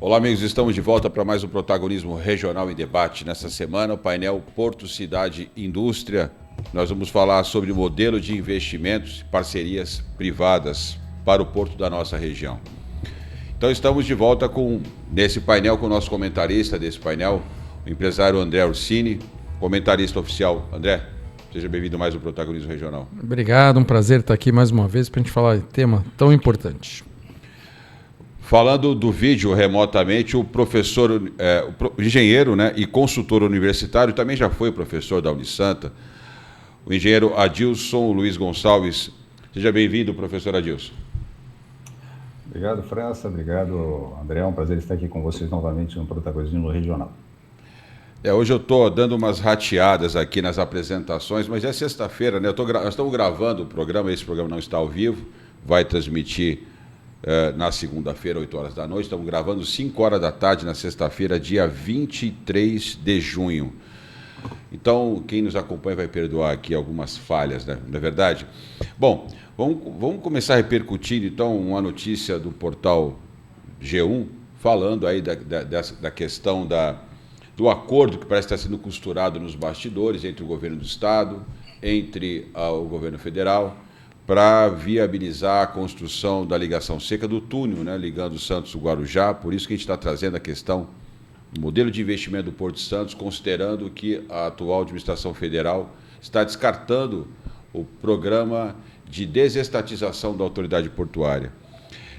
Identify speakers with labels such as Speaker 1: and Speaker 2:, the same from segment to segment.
Speaker 1: Olá, amigos, estamos de volta para mais um Protagonismo Regional em Debate. Nessa semana, o painel Porto, Cidade e Indústria. Nós vamos falar sobre o modelo de investimentos e parcerias privadas para o porto da nossa região. Então, estamos de volta nesse painel com o nosso comentarista desse painel, o empresário André Orsini, comentarista oficial. André, seja bem-vindo mais ao Protagonismo Regional.
Speaker 2: Obrigado, um prazer estar aqui mais uma vez para a gente falar de tema tão importante.
Speaker 1: Falando do vídeo remotamente, o professor, o engenheiro, né, e consultor universitário, também já foi professor da Unisanta, o engenheiro Adilson Luiz Gonçalves. Seja bem-vindo, professor Adilson.
Speaker 3: Obrigado, França. Obrigado, André. É um prazer estar aqui com vocês novamente no Protagonismo Regional.
Speaker 1: Hoje eu estou dando umas rateadas aqui nas apresentações, mas é sexta-feira, né? Nós estamos gravando o programa, esse programa não está ao vivo, vai transmitir na segunda-feira, 8 horas da noite. Estamos gravando 5 horas da tarde na sexta-feira, dia 23 de junho. Então, quem nos acompanha vai perdoar aqui algumas falhas, né? Não é verdade? Bom, vamos começar repercutindo, então, uma notícia do portal G1, falando aí da questão do acordo que parece estar sendo costurado nos bastidores entre o governo do Estado, entre o governo federal, para viabilizar a construção da ligação seca do túnel, né, ligando Santos ao Guarujá. Por isso que a gente está trazendo a questão do modelo de investimento do Porto de Santos, considerando que a atual administração federal está descartando o programa de desestatização da autoridade portuária.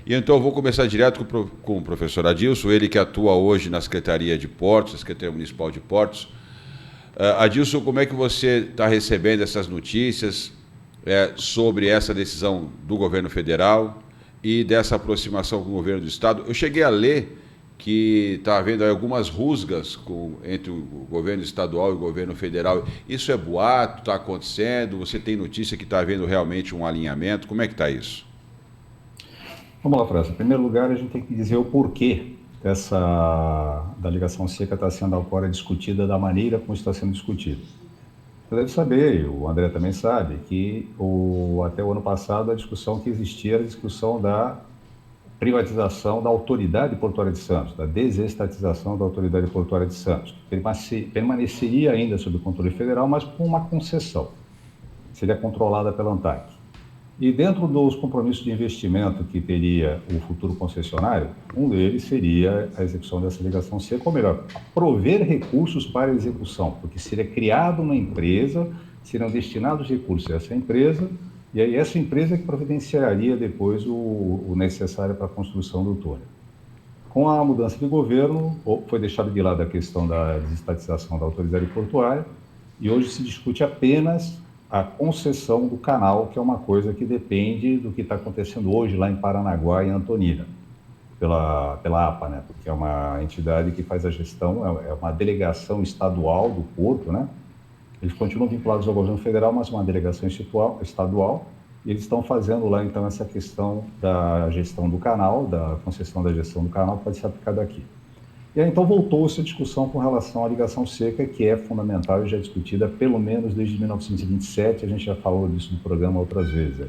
Speaker 1: E então eu vou começar direto com o professor Adilson, ele que atua hoje na Secretaria de Portos, a Secretaria Municipal de Portos. Adilson, como é que você está recebendo essas notícias sobre essa decisão do governo federal e dessa aproximação com o governo do Estado? Eu cheguei a ler que está havendo algumas rusgas entre o governo estadual e o governo federal. Isso é boato? Está acontecendo? Você tem notícia que está havendo realmente um alinhamento? Como é que está isso?
Speaker 3: Vamos lá, França. Em primeiro lugar, a gente tem que dizer o porquê da ligação seca está sendo agora discutida da maneira como está sendo discutida. Você deve saber, o André também sabe, que até o ano passado a discussão que existia era a discussão da privatização da Autoridade Portuária de Santos, da desestatização da Autoridade Portuária de Santos, que permaneceria ainda sob o controle federal, mas com uma concessão. Seria controlada pela ANTAQ. E dentro dos compromissos de investimento que teria o futuro concessionário, um deles seria a execução dessa ligação seca, ou melhor, prover recursos para a execução, porque seria criada uma empresa, seriam destinados recursos a essa empresa, e aí essa empresa que providenciaria depois o necessário para a construção do túnel. Com a mudança de governo, foi deixada de lado a questão da desestatização da autoridade portuária, e hoje se discute apenas a concessão do canal, que é uma coisa que depende do que está acontecendo hoje lá em Paranaguá e Antonina, pela APA, né? Porque é uma entidade que faz a gestão, é uma delegação estadual do porto, né? Eles continuam vinculados ao governo federal, mas uma delegação estadual, e eles estão fazendo lá, então, essa questão da gestão do canal, da concessão da gestão do canal, que pode ser aplicada aqui. E aí, então, voltou-se a discussão com relação à ligação seca, que é fundamental e já discutida pelo menos desde 1927, a gente já falou disso no programa outras vezes.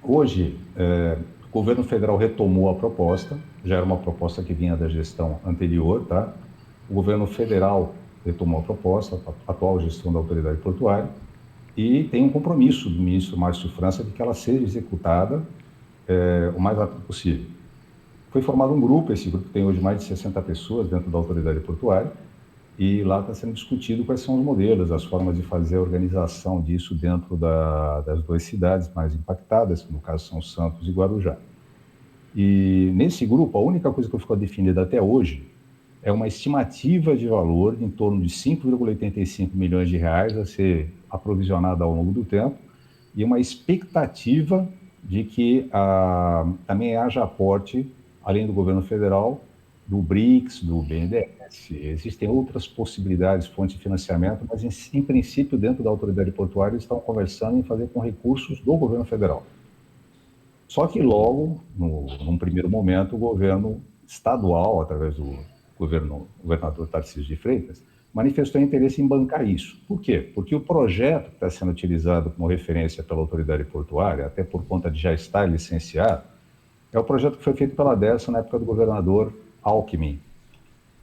Speaker 3: Hoje, o governo federal retomou a proposta, já era uma proposta que vinha da gestão anterior, tá? O governo federal retomou a proposta, a atual gestão da autoridade portuária, e tem um compromisso do ministro Márcio França de que ela seja executada o mais rápido possível. Foi formado um grupo, esse grupo tem hoje mais de 60 pessoas dentro da autoridade portuária, e lá está sendo discutido quais são os modelos, as formas de fazer a organização disso dentro das duas cidades mais impactadas, que no caso são Santos e Guarujá. E nesse grupo, a única coisa que ficou definida até hoje é uma estimativa de valor de em torno de 5,85 milhões de reais a ser aprovisionada ao longo do tempo, e uma expectativa de que também haja aporte, além do governo federal, do BRICS, do BNDES. Existem outras possibilidades, fontes de financiamento, mas em princípio, dentro da autoridade portuária, estão conversando em fazer com recursos do governo federal. Só que logo, num primeiro momento, o governo estadual, através do governador Tarcísio de Freitas, manifestou interesse em bancar isso. Por quê? Porque o projeto que está sendo utilizado como referência pela autoridade portuária, até por conta de já estar licenciado, É o projeto que foi feito pela Dersa na época do governador Alckmin,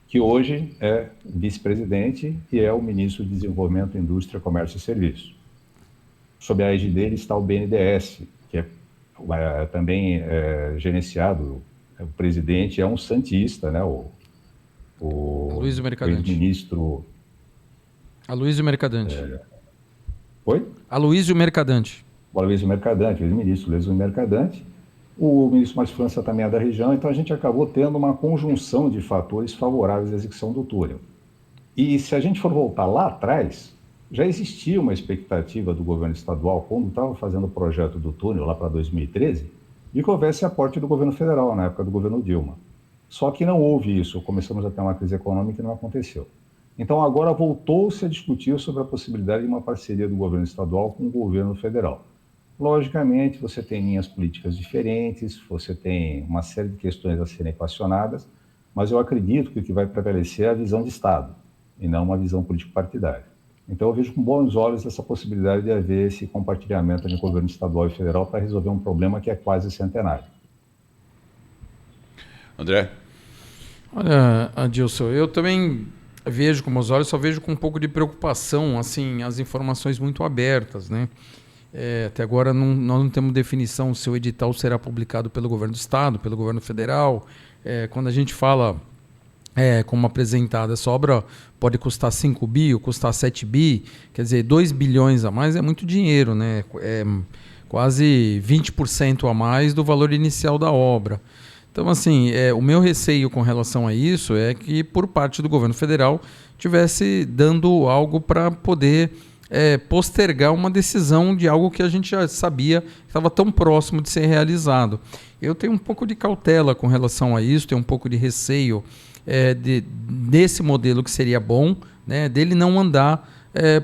Speaker 3: que hoje é vice-presidente e é o ministro de Desenvolvimento, Indústria, Comércio e Serviços. Sob a égide dele está o BNDES, que também gerenciado, o presidente é um santista, né? O
Speaker 2: Aloysio Mercadante.
Speaker 3: ex-ministro...
Speaker 2: Aloysio Mercadante.
Speaker 3: Oi?
Speaker 2: Aloysio Mercadante.
Speaker 3: O Aloysio Mercadante, o ex-ministro Aloysio Mercadante. O ministro Márcio França também é da região, então a gente acabou tendo uma conjunção de fatores favoráveis à execução do túnel. E se a gente for voltar lá atrás, já existia uma expectativa do governo estadual, quando estava fazendo o projeto do túnel lá para 2013, de que houvesse aporte do governo federal, na época do governo Dilma. Só que não houve isso, começamos a ter uma crise econômica e não aconteceu. Então agora voltou-se a discutir sobre a possibilidade de uma parceria do governo estadual com o governo federal. Logicamente, você tem linhas políticas diferentes, você tem uma série de questões a serem equacionadas, mas eu acredito que o que vai prevalecer é a visão de Estado, e não uma visão político-partidária. Então, eu vejo com bons olhos essa possibilidade de haver esse compartilhamento entre o governo estadual e federal para resolver um problema que é quase centenário.
Speaker 1: André?
Speaker 2: Olha, Adilson, eu também vejo com meus olhos, só vejo com um pouco de preocupação, assim, as informações muito abertas, né? Até agora nós não temos definição se o edital será publicado pelo governo do estado, pelo governo federal. Quando a gente fala, como apresentada, essa obra pode custar 5 bi ou custar 7 bi, quer dizer, 2 bilhões a mais é muito dinheiro, né? É quase 20% a mais do valor inicial da obra. Então, assim, o meu receio com relação a isso é que, por parte do governo federal, tivesse dando algo para poder postergar uma decisão de algo que a gente já sabia que estava tão próximo de ser realizado. Eu tenho um pouco de cautela com relação a isso, tenho um pouco de receio desse modelo que seria bom, né, dele não andar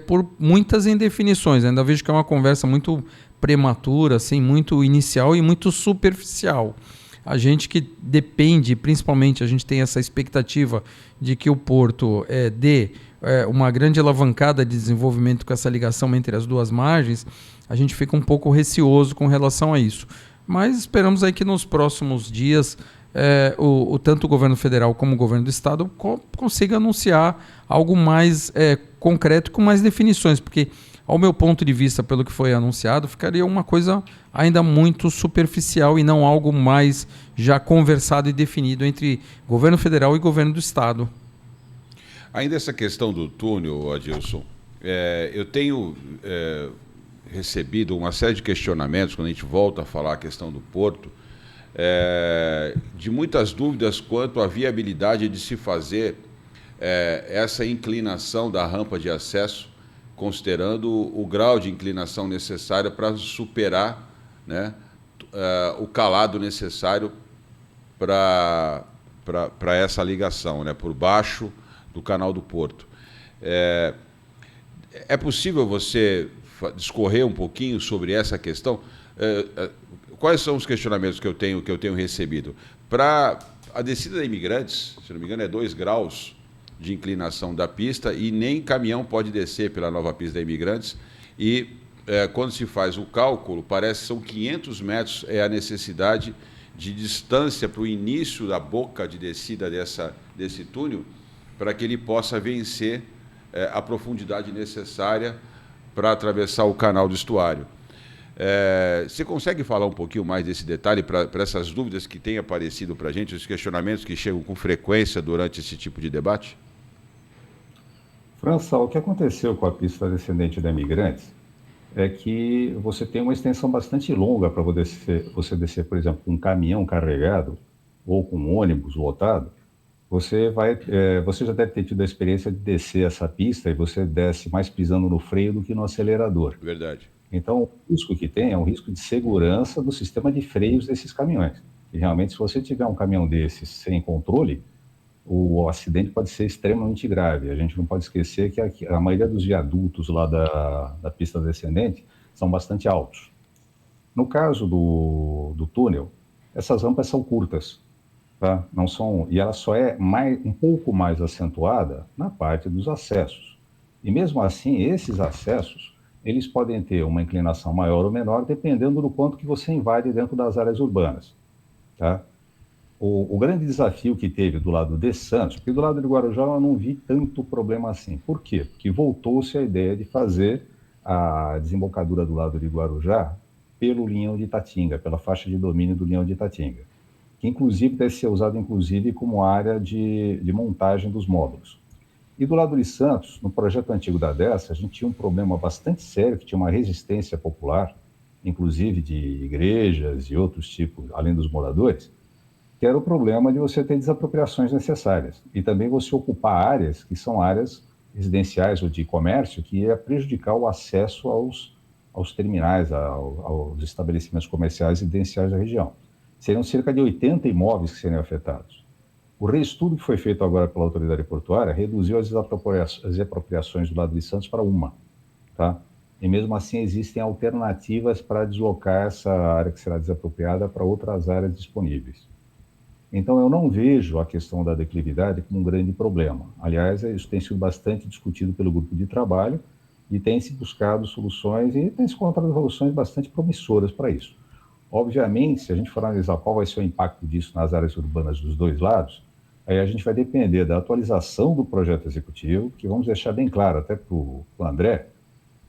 Speaker 2: por muitas indefinições. Ainda vejo que é uma conversa muito prematura, assim, muito inicial e muito superficial. A gente que depende, principalmente, a gente tem essa expectativa de que o Porto dê uma grande alavancada de desenvolvimento com essa ligação entre as duas margens, a gente fica um pouco receoso com relação a isso. Mas esperamos aí que nos próximos dias tanto o governo federal como o governo do estado consiga anunciar algo mais concreto, com mais definições, porque, ao meu ponto de vista, pelo que foi anunciado, ficaria uma coisa ainda muito superficial e não algo mais já conversado e definido entre governo federal e governo do estado.
Speaker 1: Ainda essa questão do túnel, Adilson, eu tenho recebido uma série de questionamentos quando a gente volta a falar a questão do porto, de muitas dúvidas quanto à viabilidade de se fazer essa inclinação da rampa de acesso, considerando o grau de inclinação necessário para superar, né, o calado necessário para essa ligação, né, por baixo do canal do Porto. É possível você discorrer um pouquinho sobre essa questão? Quais são os questionamentos que eu tenho recebido? Para a descida de Imigrantes, se não me engano, é 2 graus de inclinação da pista e nem caminhão pode descer pela nova pista da Imigrantes. E quando se faz o cálculo, parece que são 500 metros a necessidade de distância para o início da boca de descida desse túnel, para que ele possa vencer a profundidade necessária para atravessar o canal do estuário. Você consegue falar um pouquinho mais desse detalhe para essas dúvidas que têm aparecido para a gente, os questionamentos que chegam com frequência durante esse tipo de debate?
Speaker 3: França, o que aconteceu com a pista descendente da Imigrantes é que você tem uma extensão bastante longa para você descer, por exemplo, com um caminhão carregado ou com um ônibus lotado. Você já deve ter tido a experiência de descer essa pista e você desce mais pisando no freio do que no acelerador.
Speaker 1: Verdade.
Speaker 3: Então, o risco que tem é um risco de segurança do sistema de freios desses caminhões. E realmente, se você tiver um caminhão desses sem controle, o acidente pode ser extremamente grave. A gente não pode esquecer que a maioria dos viadutos lá da pista descendente são bastante altos. No caso do túnel, essas rampas são curtas, tá? Não são, e ela só é um pouco mais acentuada na parte dos acessos. E mesmo assim, esses acessos, eles podem ter uma inclinação maior ou menor, dependendo do quanto que você invade dentro das áreas urbanas. tá? O grande desafio que teve do lado de Santos, porque do lado de Guarujá eu não vi tanto problema assim. Por quê? Porque voltou-se a ideia de fazer a desembocadura do lado de Guarujá pelo Linhão de Itatinga, pela faixa de domínio do Linhão de Itatinga, que inclusive deve ser usado inclusive como área de montagem dos módulos. E do lado de Santos, no projeto antigo da Dessa, a gente tinha um problema bastante sério, que tinha uma resistência popular, inclusive de igrejas e outros tipos, além dos moradores, que era o problema de você ter desapropriações necessárias e também você ocupar áreas que são áreas residenciais ou de comércio que ia prejudicar o acesso aos terminais, aos estabelecimentos comerciais residenciais da região. Seriam cerca de 80 imóveis que seriam afetados. O reestudo que foi feito agora pela autoridade portuária reduziu as expropriações do lado de Santos para uma, tá? E mesmo assim existem alternativas para deslocar essa área que será desapropriada para outras áreas disponíveis. Então, eu não vejo a questão da declividade como um grande problema. Aliás, isso tem sido bastante discutido pelo grupo de trabalho e tem se buscado soluções e tem se encontrado soluções bastante promissoras para isso. Obviamente, se a gente for analisar qual vai ser o impacto disso nas áreas urbanas dos dois lados, aí a gente vai depender da atualização do projeto executivo, que vamos deixar bem claro até para o André,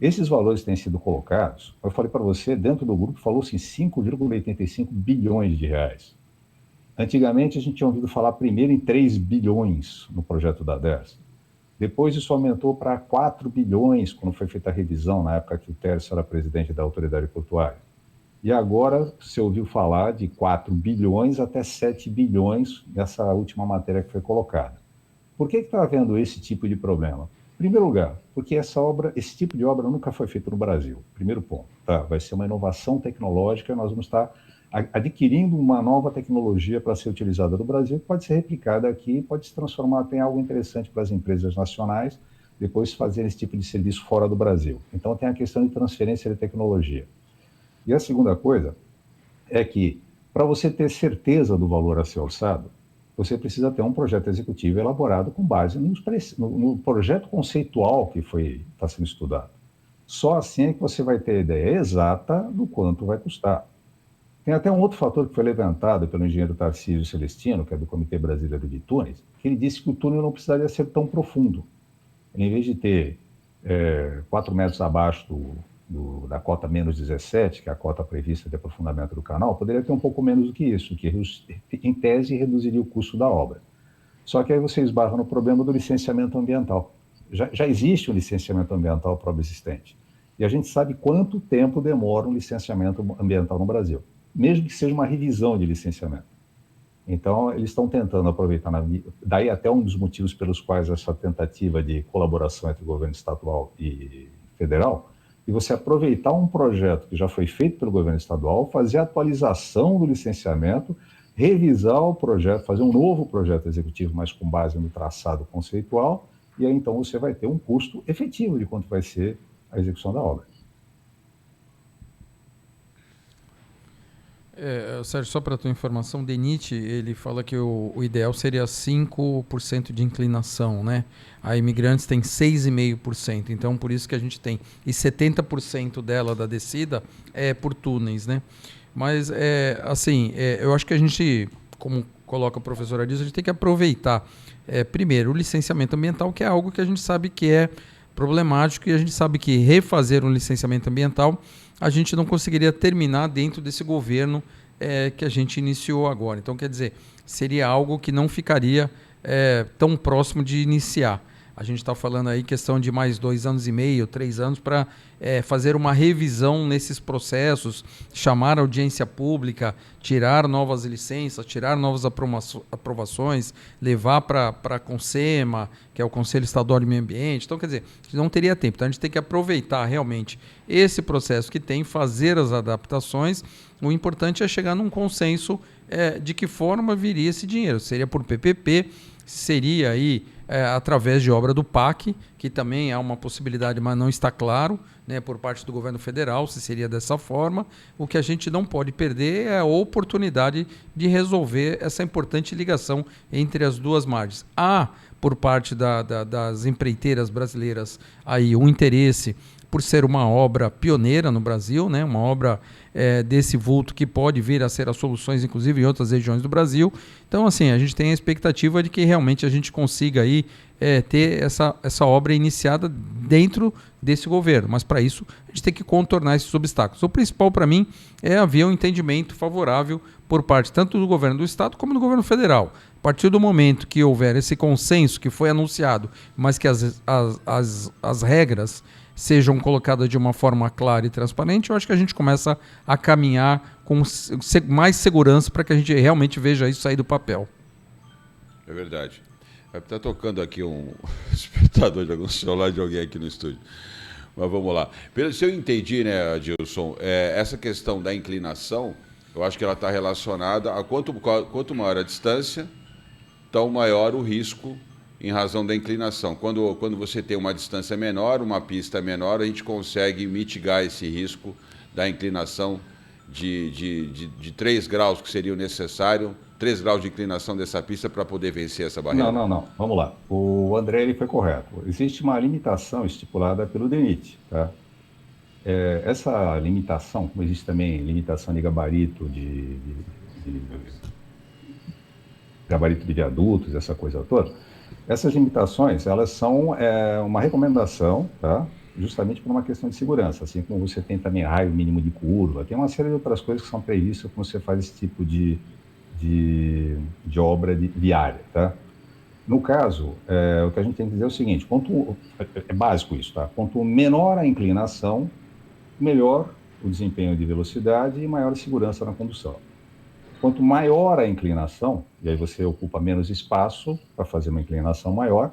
Speaker 3: esses valores têm sido colocados, eu falei para você, dentro do grupo falou-se em 5,85 bilhões de reais. Antigamente, a gente tinha ouvido falar primeiro em 3 bilhões no projeto da DERS. Depois, isso aumentou para 4 bilhões, quando foi feita a revisão, na época que o Tércio era presidente da autoridade portuária. E agora, se ouviu falar de 4 bilhões até 7 bilhões nessa última matéria que foi colocada. Por que está havendo esse tipo de problema? Em primeiro lugar, porque esse tipo de obra nunca foi feito no Brasil. Primeiro ponto, tá? Vai ser uma inovação tecnológica, nós vamos estar adquirindo uma nova tecnologia para ser utilizada no Brasil, que pode ser replicada aqui, pode se transformar até em algo interessante para as empresas nacionais, depois fazer esse tipo de serviço fora do Brasil. Então tem a questão de transferência de tecnologia. E a segunda coisa é que, para você ter certeza do valor a ser orçado, você precisa ter um projeto executivo elaborado com base no projeto conceitual que está sendo estudado. Só assim é que você vai ter a ideia exata do quanto vai custar. Tem até um outro fator que foi levantado pelo engenheiro Tarcísio Celestino, que é do Comitê Brasileiro de Túneis, que ele disse que o túnel não precisaria ser tão profundo. Ele, em vez de ter 4 metros abaixo da cota menos 17, que é a cota prevista de aprofundamento do canal, poderia ter um pouco menos do que isso, que em tese reduziria o custo da obra. Só que aí você esbarra no problema do licenciamento ambiental. Já existe um licenciamento ambiental para obra existente. E a gente sabe quanto tempo demora um licenciamento ambiental no Brasil, mesmo que seja uma revisão de licenciamento. Então, eles estão tentando aproveitar, daí até um dos motivos pelos quais essa tentativa de colaboração entre o governo estadual e federal, e você aproveitar um projeto que já foi feito pelo governo estadual, fazer a atualização do licenciamento, revisar o projeto, fazer um novo projeto executivo, mas com base no traçado conceitual, e aí então você vai ter um custo efetivo de quanto vai ser a execução da obra.
Speaker 2: Sérgio, só para a tua informação, DENIT, ele fala que o ideal seria 5% de inclinação, né? A Imigrantes tem 6,5%, então por isso que a gente tem. E 70% dela, da descida, é por túneis, né? Mas, eu acho que a gente, como coloca a professora diz, a gente tem que aproveitar, primeiro, o licenciamento ambiental, que é algo que a gente sabe que é problemático, e a gente sabe que refazer um licenciamento ambiental a gente não conseguiria terminar dentro desse governo que a gente iniciou agora. Então, quer dizer, seria algo que não ficaria tão próximo de iniciar. A gente está falando aí questão de mais 2 anos e meio, 3 anos, para fazer uma revisão nesses processos, chamar audiência pública, tirar novas licenças, tirar novas aprovações, levar para a CONSEMA, que é o Conselho Estadual de Meio Ambiente. Então, quer dizer, a gente não teria tempo. Então, a gente tem que aproveitar realmente esse processo que tem, fazer as adaptações. O importante é chegar num consenso de que forma viria esse dinheiro. Seria por PPP, seria aí através de obra do PAC, que também é uma possibilidade, mas não está claro, né, por parte do governo federal, se seria dessa forma. O que a gente não pode perder é a oportunidade de resolver essa importante ligação entre as duas margens. Há, por parte das empreiteiras brasileiras, aí um interesse por ser uma obra pioneira no Brasil, né? Uma obra desse vulto que pode vir a ser as soluções, inclusive, em outras regiões do Brasil. Então, assim, a gente tem a expectativa de que realmente a gente consiga aí, ter essa obra iniciada dentro desse governo. Mas, para isso, a gente tem que contornar esses obstáculos. O principal, para mim, é haver um entendimento favorável por parte tanto do governo do Estado como do governo federal. A partir do momento que houver esse consenso que foi anunciado, mas que as regras sejam colocadas de uma forma clara e transparente, eu acho que a gente começa a caminhar com mais segurança para que a gente realmente veja isso sair do papel.
Speaker 1: É verdade. Está tocando aqui um espectador de algum celular de alguém aqui no estúdio. Mas vamos lá. Se eu entendi, né, Adilson, essa questão da inclinação, eu acho que ela está relacionada a quanto maior a distância, tão maior o risco em razão da inclinação. Quando você tem uma distância menor, uma pista menor, a gente consegue mitigar esse risco da inclinação de 3 graus, que seria o necessário, 3 graus de inclinação dessa pista para poder vencer essa barreira.
Speaker 3: Não. Vamos lá. O André ele foi correto. Existe uma limitação estipulada pelo DENIT, tá? Essa limitação, como existe também limitação de gabarito gabarito de viadutos, essa coisa toda, essas limitações, elas são uma recomendação, tá? Justamente por uma questão de segurança, assim como você tem também raio mínimo de curva, tem uma série de outras coisas que são previstas quando você faz esse tipo de obra viária, tá? No caso, o que a gente tem que dizer é o seguinte, é básico isso, tá? Quanto menor a inclinação, melhor o desempenho de velocidade e maior a segurança na condução. Quanto maior a inclinação, e aí você ocupa menos espaço para fazer uma inclinação maior,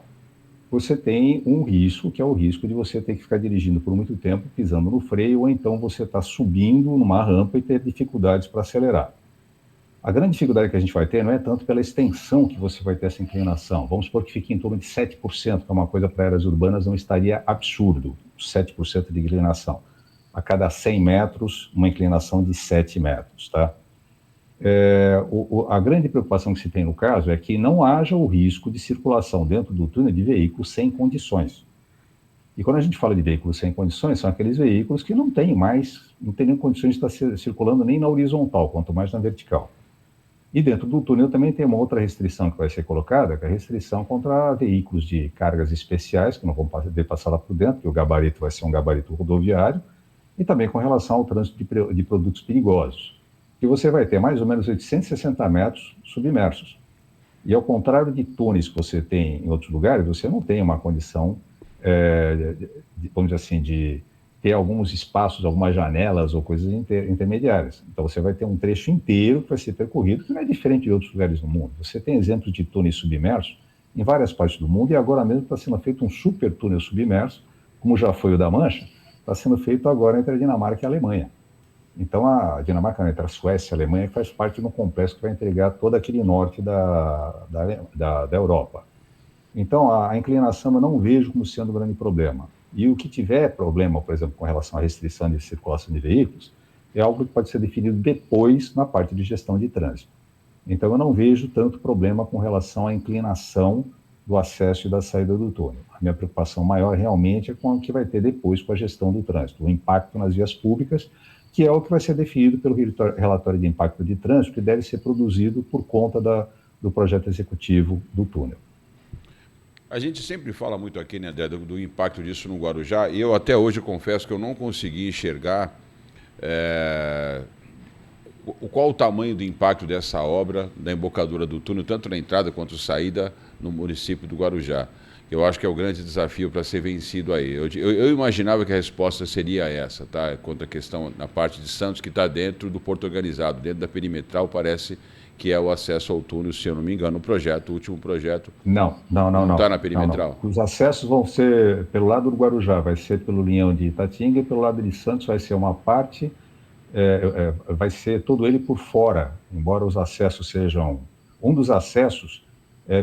Speaker 3: você tem um risco, que é o risco de você ter que ficar dirigindo por muito tempo, pisando no freio, ou então você está subindo numa rampa e ter dificuldades para acelerar. A grande dificuldade que a gente vai ter não é tanto pela extensão que você vai ter essa inclinação. Vamos supor que fique em torno de 7%, que é uma coisa para áreas urbanas não estaria absurdo, 7% de inclinação. A cada 100 metros, uma inclinação de 7 metros, tá? A grande preocupação que se tem no caso é que não haja o risco de circulação dentro do túnel de veículos sem condições. E quando a gente fala de veículos sem condições, são aqueles veículos que não têm nem condições de estar circulando nem na horizontal, quanto mais na vertical. E dentro do túnel também tem uma outra restrição que vai ser colocada, que é a restrição contra veículos de cargas especiais, que não vão poder passar lá por dentro, que o gabarito vai ser um gabarito rodoviário, e também com relação ao trânsito de produtos perigosos, que você vai ter mais ou menos 860 metros submersos. E ao contrário de túneis que você tem em outros lugares, você não tem uma condição, vamos dizer assim, de ter alguns espaços, algumas janelas ou coisas intermediárias. Então você vai ter um trecho inteiro que vai ser percorrido, que não é diferente de outros lugares do mundo. Você tem exemplos de túneis submersos em várias partes do mundo, e agora mesmo está sendo feito um super túnel submerso, como já foi o da Mancha, está sendo feito agora entre a Dinamarca e a Alemanha. Então, a Dinamarca, entre a Suécia e a Alemanha, faz parte de um complexo que vai entregar todo aquele norte da Europa. Então, a inclinação eu não vejo como sendo um grande problema. E o que tiver problema, por exemplo, com relação à restrição de circulação de veículos, é algo que pode ser definido depois na parte de gestão de trânsito. Então, eu não vejo tanto problema com relação à inclinação do acesso e da saída do túnel. A minha preocupação maior realmente é com o que vai ter depois com a gestão do trânsito, o impacto nas vias públicas, que é o que vai ser definido pelo relatório de impacto de trânsito, que deve ser produzido por conta do projeto executivo do túnel.
Speaker 1: A gente sempre fala muito aqui, né, do impacto disso no Guarujá, e eu até hoje confesso que eu não consegui enxergar qual o tamanho do impacto dessa obra, da embocadura do túnel, tanto na entrada quanto saída no município do Guarujá. Eu acho que é o grande desafio para ser vencido aí. Eu imaginava que a resposta seria essa, tá? Quanto à questão na parte de Santos, que está dentro do Porto Organizado, dentro da perimetral, parece que é o acesso ao túnel, se eu não me engano, o último projeto.
Speaker 3: Não.
Speaker 1: Está na perimetral?
Speaker 3: Não. Os acessos vão ser pelo lado do Guarujá, vai ser pelo linhão de Itatinga, e pelo lado de Santos vai ser uma parte, vai ser todo ele por fora, embora os acessos sejam... Um dos acessos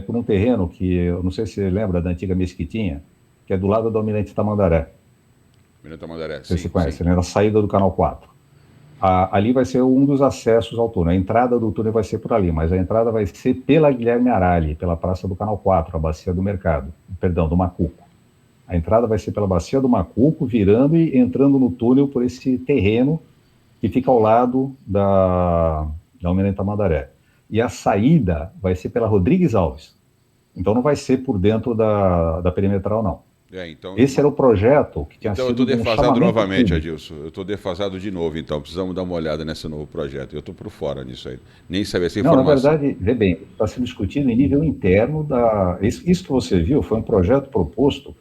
Speaker 3: por um terreno que, eu não sei se você lembra da antiga Mesquitinha, que é do lado do Almirante Tamandaré.
Speaker 1: Almirante Tamandaré,
Speaker 3: sim. Você conhece, né? Na saída do Canal 4. Ali vai ser um dos acessos ao túnel. A entrada do túnel vai ser por ali, mas a entrada vai ser pela Guilherme Arali, pela Praça do Canal 4, a Bacia do Mercado, do Macuco. A entrada vai ser pela Bacia do Macuco, virando e entrando no túnel por esse terreno que fica ao lado da Almirante Tamandaré. E a saída vai ser pela Rodrigues Alves. Então não vai ser por dentro da perimetral, não.
Speaker 1: Então,
Speaker 3: esse era o projeto que tinha sido.
Speaker 1: Então eu estou defasado novamente, Adilson. Eu estou defasado de novo, então. Precisamos dar uma olhada nesse novo projeto. Eu estou por fora nisso aí. Nem sabia essa informação.
Speaker 3: Não, na verdade, vê bem, está sendo discutido em nível interno da. Isso que você viu foi um projeto proposto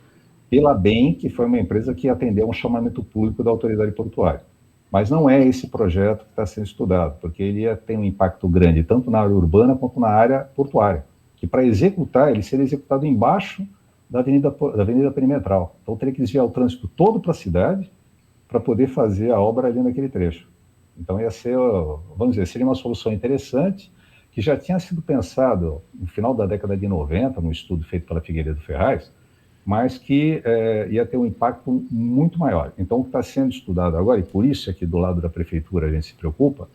Speaker 3: pela BEM, que foi uma empresa que atendeu um chamamento público da autoridade portuária. Mas não é esse projeto que está sendo estudado, porque ele tem um impacto grande, tanto na área urbana quanto na área portuária, que para executar, ele seria executado embaixo da Avenida Perimetral. Então teria que desviar o trânsito todo para a cidade para poder fazer a obra ali naquele trecho. Então ia ser, vamos dizer, seria uma solução interessante, que já tinha sido pensado no final da década de 90, num estudo feito pela Figueiredo Ferraz, mas que ia ter um impacto muito maior. Então, o que está sendo estudado agora, e por isso aqui do lado da prefeitura a gente se preocupa,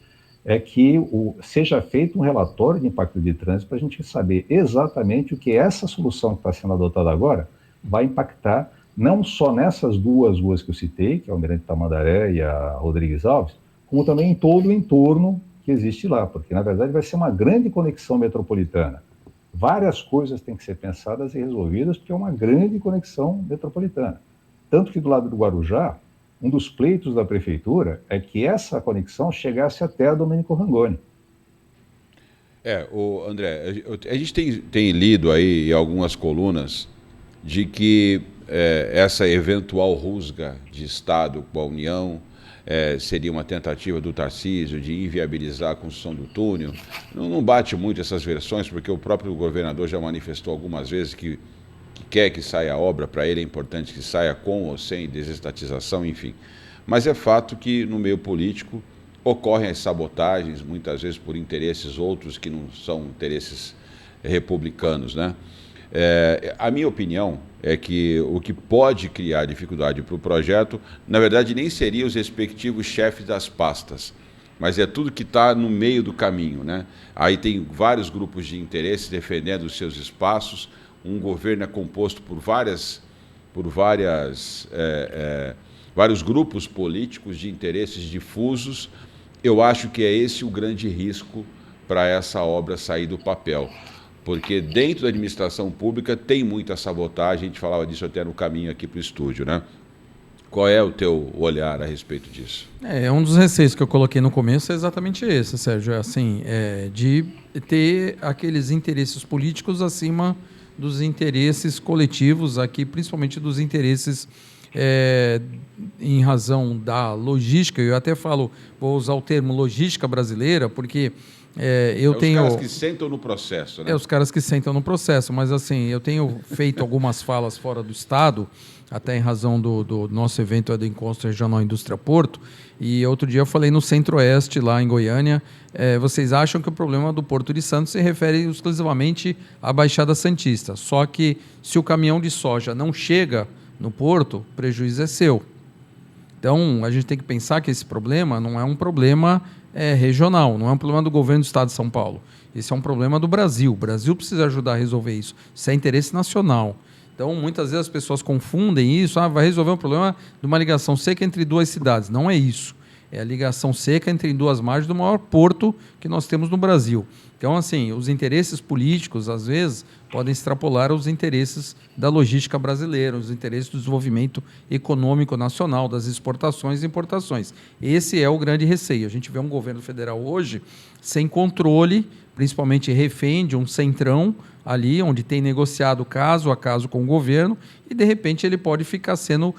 Speaker 3: é que seja feito um relatório de impacto de trânsito para a gente saber exatamente o que essa solução que está sendo adotada agora vai impactar, não só nessas duas ruas que eu citei, que é o Almirante Tamandaré e a Rodrigues Alves, como também em todo o entorno que existe lá, porque, na verdade, vai ser uma grande conexão metropolitana. Várias coisas têm que ser pensadas e resolvidas, porque é uma grande conexão metropolitana. Tanto que do lado do Guarujá, um dos pleitos da prefeitura é que essa conexão chegasse até a Domênico Rangoni.
Speaker 1: André, a gente tem lido aí em algumas colunas de que essa eventual rusga de Estado com a União seria uma tentativa do Tarcísio de inviabilizar a construção do túnel. Não bate muito essas versões, porque o próprio governador já manifestou algumas vezes que quer que saia a obra, para ele é importante que saia com ou sem desestatização, enfim. Mas é fato que no meio político ocorrem as sabotagens, muitas vezes por interesses outros que não são interesses republicanos, né? A minha opinião é que o que pode criar dificuldade para o projeto, na verdade, nem seria os respectivos chefes das pastas, mas é tudo que está no meio do caminho, né? Aí tem vários grupos de interesses defendendo os seus espaços, um governo é composto por vários grupos políticos de interesses difusos. Eu acho que é esse o grande risco para essa obra sair do papel, porque dentro da administração pública tem muita sabotagem, a gente falava disso até no caminho aqui para o estúdio, né? Qual é o teu olhar a respeito disso?
Speaker 2: Um dos receios que eu coloquei no começo é exatamente esse, Sérgio, de ter aqueles interesses políticos acima dos interesses coletivos aqui, principalmente dos interesses em razão da logística. Eu até vou usar o termo logística brasileira, porque
Speaker 1: os caras que sentam no processo, né?
Speaker 2: Os caras que sentam no processo, mas assim, eu tenho feito algumas falas fora do Estado, até em razão do nosso evento do Encontro Regional Indústria Porto, e outro dia eu falei no Centro-Oeste, lá em Goiânia, vocês acham que o problema do Porto de Santos se refere exclusivamente à Baixada Santista, só que se o caminhão de soja não chega no porto, o prejuízo é seu. Então, a gente tem que pensar que esse problema não é um problema regional, não é um problema do governo do Estado de São Paulo. Esse é um problema do Brasil. O Brasil precisa ajudar a resolver isso. Isso é interesse nacional. Então, muitas vezes as pessoas confundem isso. Vai resolver um problema de uma ligação seca entre duas cidades. Não é isso. É a ligação seca entre duas margens do maior porto que nós temos no Brasil. Então, assim, os interesses políticos, às vezes, podem extrapolar os interesses da logística brasileira, os interesses do desenvolvimento econômico nacional, das exportações e importações. Esse é o grande receio. A gente vê um governo federal hoje sem controle, principalmente refém de um centrão ali, onde tem negociado caso a caso com o governo, e de repente ele pode ficar sendo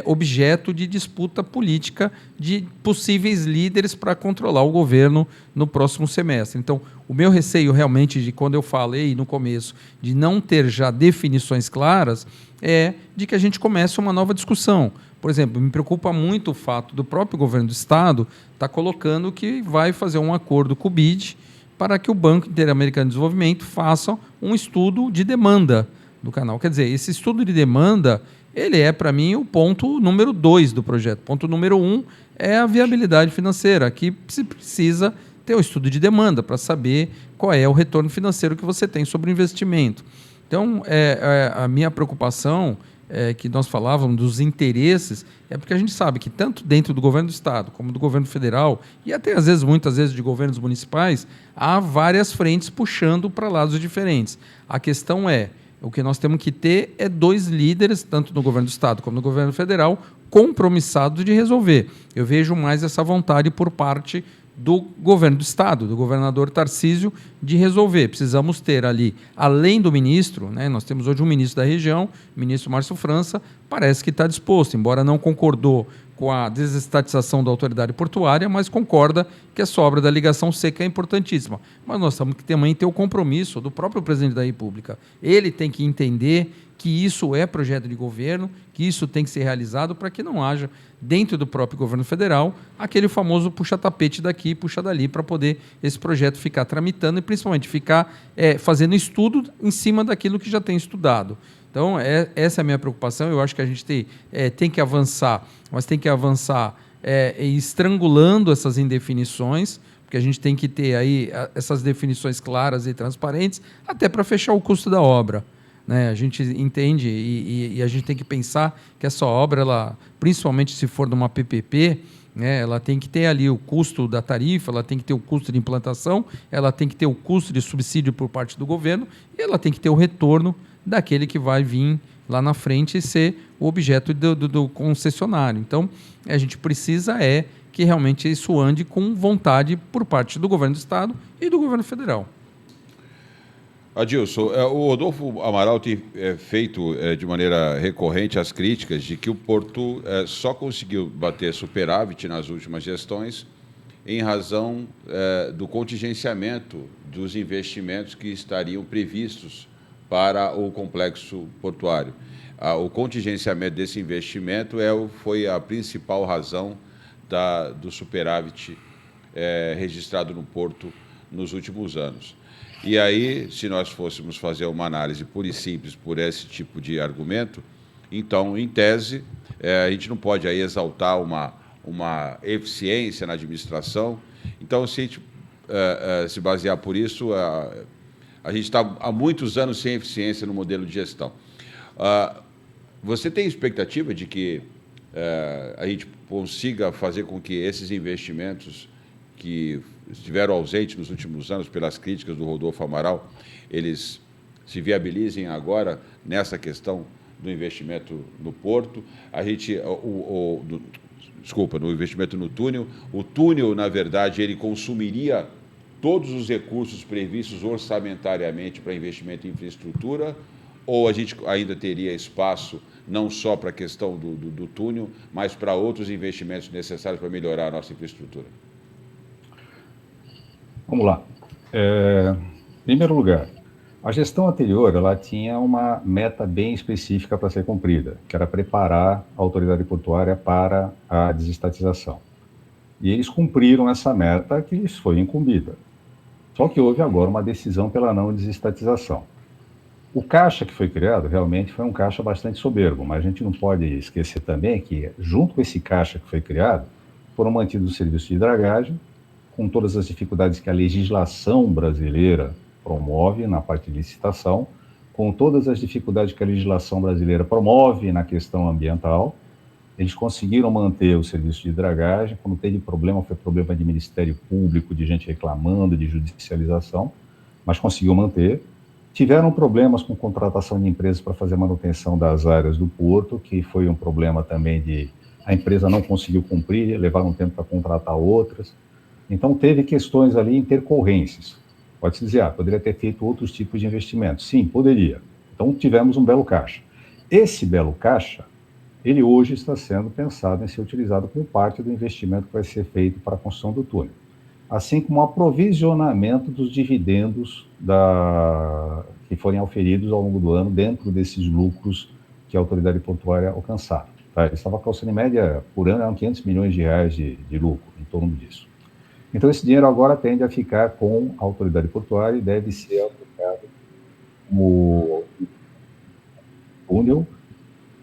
Speaker 2: objeto de disputa política de possíveis líderes para controlar o governo no próximo semestre. Então, o meu receio realmente, de quando eu falei no começo, de não ter já definições claras, é de que a gente comece uma nova discussão. Por exemplo, me preocupa muito o fato do próprio governo do Estado estar colocando que vai fazer um acordo com o BID para que o Banco Interamericano de Desenvolvimento faça um estudo de demanda do canal. Quer dizer, esse estudo de demanda, ele é, para mim, o ponto número 2 do projeto. Ponto número 1 é a viabilidade financeira. Aqui se precisa ter um estudo de demanda para saber qual é o retorno financeiro que você tem sobre o investimento. Então, a minha preocupação que nós falávamos dos interesses, é porque a gente sabe que tanto dentro do governo do Estado, como do governo federal, e até às vezes, muitas vezes, de governos municipais, há várias frentes puxando para lados diferentes. A questão é, o que nós temos que ter é 2 líderes, tanto no governo do Estado como no governo federal, compromissados de resolver. Eu vejo mais essa vontade por parte do governo do Estado, do governador Tarcísio, de resolver. Precisamos ter ali, além do ministro, né, nós temos hoje um ministro da região, o ministro Márcio França, parece que está disposto, embora não concordou com a desestatização da autoridade portuária, mas concorda que a obra da ligação seca é importantíssima. Mas nós temos que também ter o compromisso do próprio presidente da República. Ele tem que entender que isso é projeto de governo, que isso tem que ser realizado para que não haja, dentro do próprio governo federal, aquele famoso puxa-tapete daqui, puxa dali, para poder esse projeto ficar tramitando e principalmente ficar fazendo estudo em cima daquilo que já tem estudado. Então, essa é a minha preocupação. Eu acho que a gente tem que avançar, mas tem que avançar estrangulando essas indefinições, porque a gente tem que ter aí essas definições claras e transparentes, até para fechar o custo da obra. Né? A gente entende e a gente tem que pensar que essa obra, ela, principalmente se for de uma PPP, né, ela tem que ter ali o custo da tarifa, ela tem que ter o custo de implantação, ela tem que ter o custo de subsídio por parte do governo e ela tem que ter o retorno daquele que vai vir lá na frente e ser o objeto do concessionário. Então, a gente precisa que realmente isso ande com vontade por parte do governo do Estado e do governo federal.
Speaker 1: Adilson, o Rodolfo Amaral tem feito de maneira recorrente as críticas de que o Porto só conseguiu bater superávit nas últimas gestões em razão do contingenciamento dos investimentos que estariam previstos para o complexo portuário. O contingenciamento desse investimento foi a principal razão do superávit registrado no Porto nos últimos anos. E aí, se nós fôssemos fazer uma análise pura e simples por esse tipo de argumento, então, em tese, a gente não pode aí exaltar uma eficiência na administração. Então, se a gente se basear por isso, a gente está há muitos anos sem eficiência no modelo de gestão. Você tem expectativa de que a gente consiga fazer com que esses investimentos que estiveram ausentes nos últimos anos pelas críticas do Rodolfo Amaral, eles se viabilizem agora nessa questão do investimento no Porto? No investimento no túnel. O túnel, na verdade, ele consumiria todos os recursos previstos orçamentariamente para investimento em infraestrutura, ou a gente ainda teria espaço não só para a questão do túnel, mas para outros investimentos necessários para melhorar a nossa infraestrutura?
Speaker 3: Vamos lá. Em primeiro lugar, a gestão anterior ela tinha uma meta bem específica para ser cumprida, que era preparar a autoridade portuária para a desestatização. E eles cumpriram essa meta que lhes foi incumbida. Só que houve agora uma decisão pela não desestatização. O caixa que foi criado realmente foi um caixa bastante soberbo, mas a gente não pode esquecer também que, junto com esse caixa que foi criado, foram mantidos os serviços de dragagem, com todas as dificuldades que a legislação brasileira promove na parte de licitação, com todas as dificuldades que a legislação brasileira promove na questão ambiental. Eles conseguiram manter o serviço de dragagem. Quando teve problema, foi problema de Ministério Público, de gente reclamando, de judicialização, mas conseguiu manter. Tiveram problemas com contratação de empresas para fazer manutenção das áreas do porto, que foi um problema também de a empresa não conseguiu cumprir, levaram um tempo para contratar outras. Então, teve questões ali, intercorrências. Pode-se dizer, poderia ter feito outros tipos de investimentos. Sim, poderia. Então, tivemos um belo caixa. Esse belo caixa, ele hoje está sendo pensado em ser utilizado como parte do investimento que vai ser feito para a construção do túnel, assim como o aprovisionamento dos dividendos que forem auferidos ao longo do ano dentro desses lucros que a autoridade portuária alcançar. Tá? Ele estava calculando em média, por ano, eram 500 milhões de reais de lucro, em torno disso. Então, esse dinheiro agora tende a ficar com a autoridade portuária e deve ser aplicado como túnel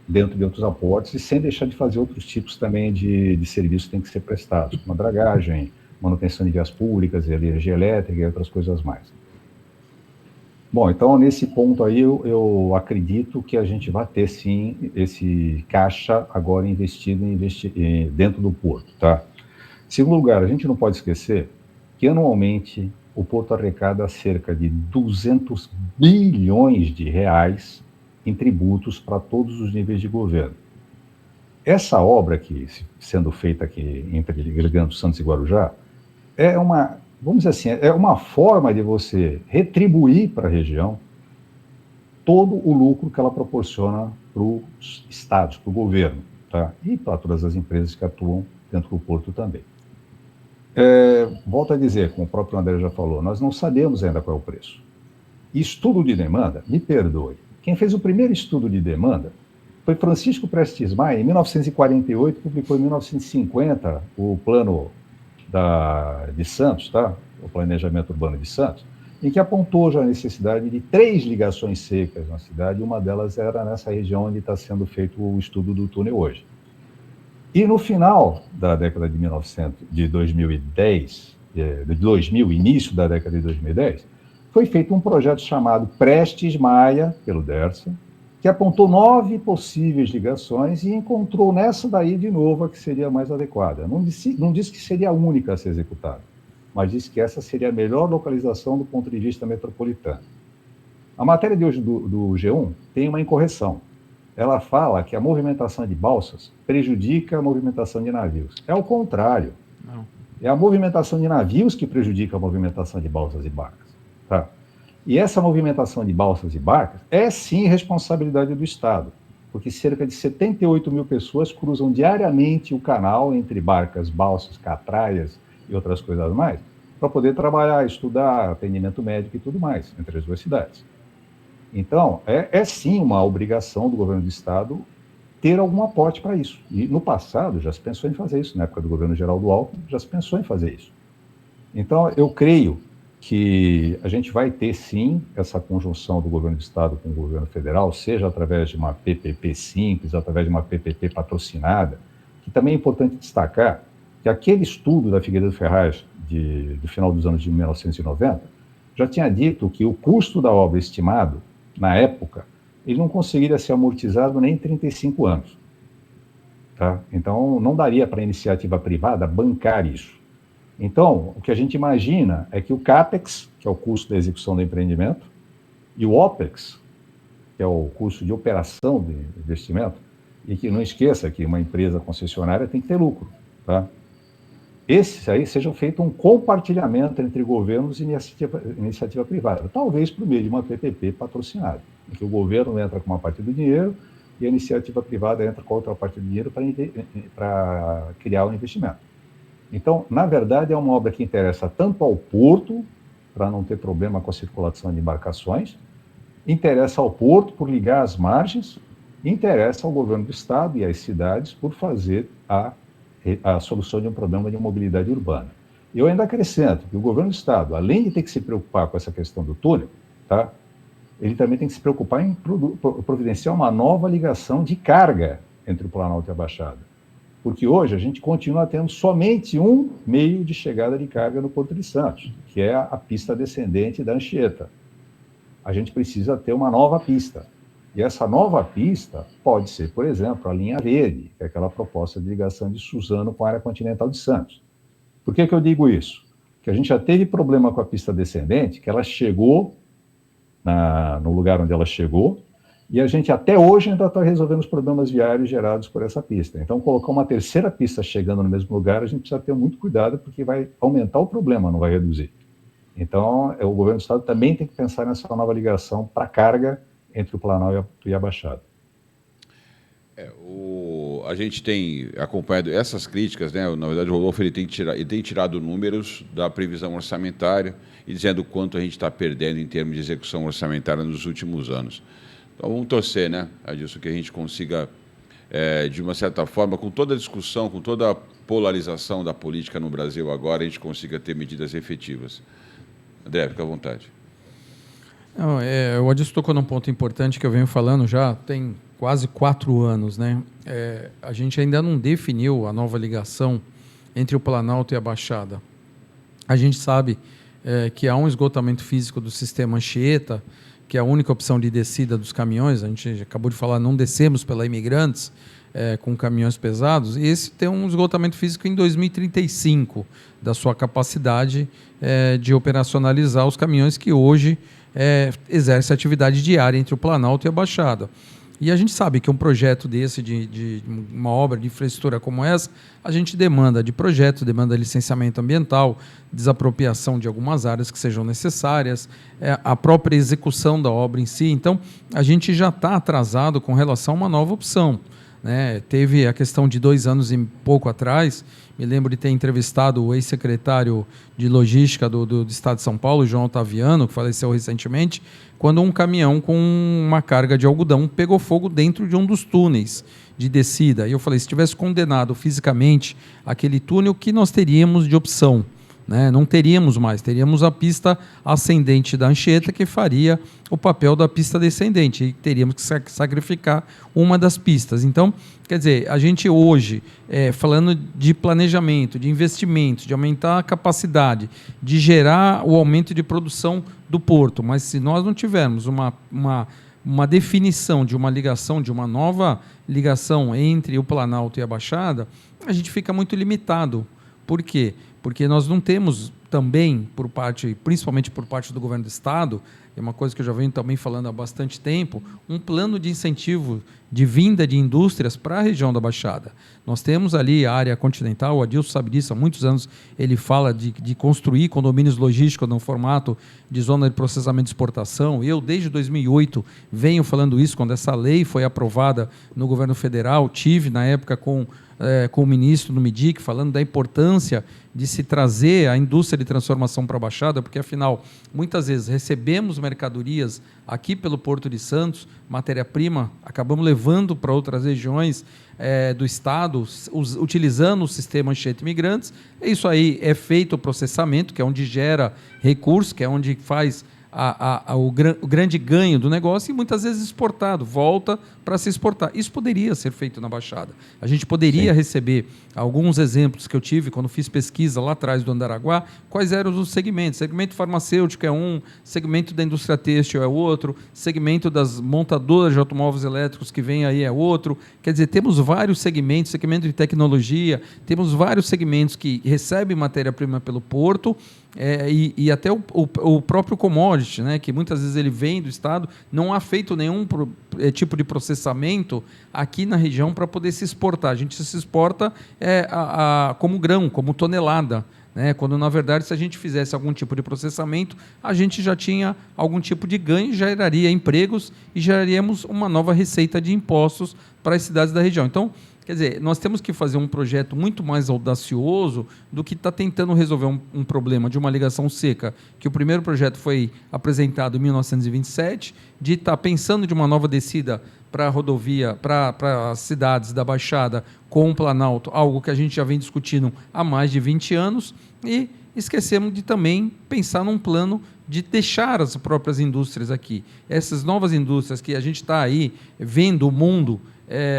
Speaker 3: dentro de outros aportes e sem deixar de fazer outros tipos também de serviços que têm que ser prestados, como a dragagem, manutenção de vias públicas, energia elétrica e outras coisas mais. Bom, então nesse ponto aí eu acredito que a gente vai ter sim esse caixa agora investido dentro do porto, tá? Em segundo lugar, a gente não pode esquecer que anualmente o porto arrecada cerca de 200 bilhões de reais em tributos para todos os níveis de governo. Essa obra aqui, sendo feita aqui entre Rio Grande do Santos e Guarujá, é uma, vamos dizer assim, é uma forma de você retribuir para a região todo o lucro que ela proporciona para os estados, para o governo, tá? E para todas as empresas que atuam dentro do porto também. Volto a dizer, como o próprio André já falou, nós não sabemos ainda qual é o preço. Estudo de demanda, me perdoe, quem fez o primeiro estudo de demanda foi Francisco Prestes Maia, em 1948, publicou em 1950 o plano de Santos, tá? O planejamento urbano de Santos, em que apontou já a necessidade de 3 ligações secas na cidade, e uma delas era nessa região onde está sendo feito o estudo do túnel hoje. E no final da década de 2010, início da década de 2010, foi feito um projeto chamado Prestes Maia, pelo Dersa, que apontou 9 possíveis ligações e encontrou nessa daí, de novo, a que seria mais adequada. Não disse que seria a única a ser executada, mas disse que essa seria a melhor localização do ponto de vista metropolitano. A matéria de hoje do G1 tem uma incorreção. Ela fala que a movimentação de balsas prejudica a movimentação de navios. É o contrário. Não. É a movimentação de navios que prejudica a movimentação de balsas e barcas. Tá? E essa movimentação de balsas e barcas é sim responsabilidade do Estado, porque cerca de 78 mil pessoas cruzam diariamente o canal entre barcas, balsas, catraias e outras coisas mais, para poder trabalhar, estudar, atendimento médico e tudo mais, entre as duas cidades. Então, é sim uma obrigação do governo do Estado ter algum aporte para isso. E no passado já se pensou em fazer isso, na época do governo Geraldo Alckmin, já se pensou em fazer isso. Então, eu creio que a gente vai ter sim essa conjunção do governo do Estado com o governo federal, seja através de uma PPP simples, através de uma PPP patrocinada, que também é importante destacar que aquele estudo da Figueiredo Ferraz do final dos anos de 1990 já tinha dito que o custo da obra estimado, na época, ele não conseguiria ser amortizado nem em 35 anos. Tá? Então, não daria para a iniciativa privada bancar isso. Então, o que a gente imagina é que o CAPEX, que é o custo da execução do empreendimento, e o OPEX, que é o custo de operação do investimento, e que não esqueça que uma empresa concessionária tem que ter lucro, tá? Esses aí sejam feito um compartilhamento entre governos e iniciativa privada, talvez por meio de uma PPP patrocinada, em que o governo entra com uma parte do dinheiro e a iniciativa privada entra com outra parte do dinheiro para criar o investimento. Então, na verdade, é uma obra que interessa tanto ao porto, para não ter problema com a circulação de embarcações, interessa ao porto por ligar as margens, interessa ao governo do Estado e às cidades por fazer a solução de um problema de mobilidade urbana. Eu ainda acrescento que o governo do Estado, além de ter que se preocupar com essa questão do túnel, tá, ele também tem que se preocupar em providenciar uma nova ligação de carga entre o Planalto e a Baixada. Porque hoje a gente continua tendo somente um meio de chegada de carga no Porto de Santos, que é a pista descendente da Anchieta. A gente precisa ter uma nova pista. E essa nova pista pode ser, por exemplo, a linha verde, que é aquela proposta de ligação de Suzano com a área continental de Santos. Por que eu digo isso? Porque a gente já teve problema com a pista descendente, que ela chegou no lugar onde ela chegou, e a gente até hoje ainda está resolvendo os problemas viários gerados por essa pista. Então, colocar uma terceira pista chegando no mesmo lugar, a gente precisa ter muito cuidado, porque vai aumentar o problema, não vai reduzir. Então, o governo do Estado também tem que pensar nessa nova ligação para carga entre o Planalto e a Baixada.
Speaker 1: A gente tem acompanhado essas críticas, né? Na verdade, o Rodolfo ele tem tirado números da previsão orçamentária e dizendo quanto a gente está perdendo em termos de execução orçamentária nos últimos anos. Então, vamos torcer, né, Adilson, que a gente consiga, de uma certa forma, com toda a discussão, com toda a polarização da política no Brasil agora, a gente consiga ter medidas efetivas. André, fica à vontade.
Speaker 2: Não, o Adilson tocou num ponto importante que eu venho falando já tem quase 4 anos, né? A gente ainda não definiu a nova ligação entre o Planalto e a Baixada. A gente sabe que há um esgotamento físico do sistema Anchieta, que é a única opção de descida dos caminhões. A gente acabou de falar, não descemos pela Imigrantes com caminhões pesados, e esse tem um esgotamento físico em 2035 da sua capacidade de operacionalizar os caminhões que hoje exercem atividade diária entre o Planalto e a Baixada. E a gente sabe que um projeto desse, de uma obra de infraestrutura como essa, a gente demanda de projeto, demanda licenciamento ambiental, desapropriação de algumas áreas que sejam necessárias, a própria execução da obra em si. Então, a gente já está atrasado com relação a uma nova opção, né? Teve a questão de 2 anos e pouco atrás, me lembro de ter entrevistado o ex-secretário de Logística do Estado de São Paulo, João Otaviano, que faleceu recentemente, quando um caminhão com uma carga de algodão pegou fogo dentro de um dos túneis de descida. E eu falei, se tivesse condenado fisicamente aquele túnel, o que nós teríamos de opção? Né? Não teríamos mais, teríamos a pista ascendente da Anchieta, que faria o papel da pista descendente, e teríamos que sacrificar uma das pistas. Então, quer dizer, a gente hoje, falando de planejamento, de investimentos, de aumentar a capacidade, de gerar o aumento de produção do porto, mas se nós não tivermos uma definição de uma ligação, de uma nova ligação entre o Planalto e a Baixada, a gente fica muito limitado. Por quê? Porque nós não temos também, principalmente por parte do governo do Estado, é uma coisa que eu já venho também falando há bastante tempo, um plano de incentivo de vinda de indústrias para a região da Baixada. Nós temos ali a área continental, o Adilson sabe disso, há muitos anos ele fala de construir condomínios logísticos no formato de zona de processamento de exportação. Eu, desde 2008, venho falando isso, quando essa lei foi aprovada no governo federal, tive na época com o ministro do MIDIC, falando da importância de se trazer a indústria de transformação para a Baixada, porque, afinal, muitas vezes recebemos mercadorias aqui pelo Porto de Santos, matéria-prima, acabamos levando para outras regiões do Estado, utilizando o sistema Anchieta Imigrantes. Isso aí é feito o processamento, que é onde gera recurso, que é onde faz o grande ganho do negócio, e muitas vezes exportado, volta para se exportar. Isso poderia ser feito na Baixada. A gente poderia receber alguns exemplos que eu tive quando fiz pesquisa lá atrás do Andaraguá, quais eram os segmentos. Segmento farmacêutico é um, segmento da indústria têxtil é outro, segmento das montadoras de automóveis elétricos que vem aí é outro. Quer dizer, temos vários segmentos, segmento de tecnologia, temos vários segmentos que recebem matéria-prima pelo porto, e até o próprio commodity, né, que muitas vezes ele vem do Estado, não há feito nenhum tipo de processamento aqui na região para poder se exportar. A gente se exporta como grão, como tonelada, né, quando, na verdade, se a gente fizesse algum tipo de processamento, a gente já tinha algum tipo de ganho, geraria empregos e geraríamos uma nova receita de impostos para as cidades da região. Então, quer dizer, nós temos que fazer um projeto muito mais audacioso do que está tentando resolver um problema de uma ligação seca, que o primeiro projeto foi apresentado em 1927, de estar pensando de uma nova descida para a rodovia, para as cidades da Baixada com o Planalto, algo que a gente já vem discutindo há mais de 20 anos, e esquecemos de também pensar num plano de deixar as próprias indústrias aqui. Essas novas indústrias que a gente está aí vendo o mundo,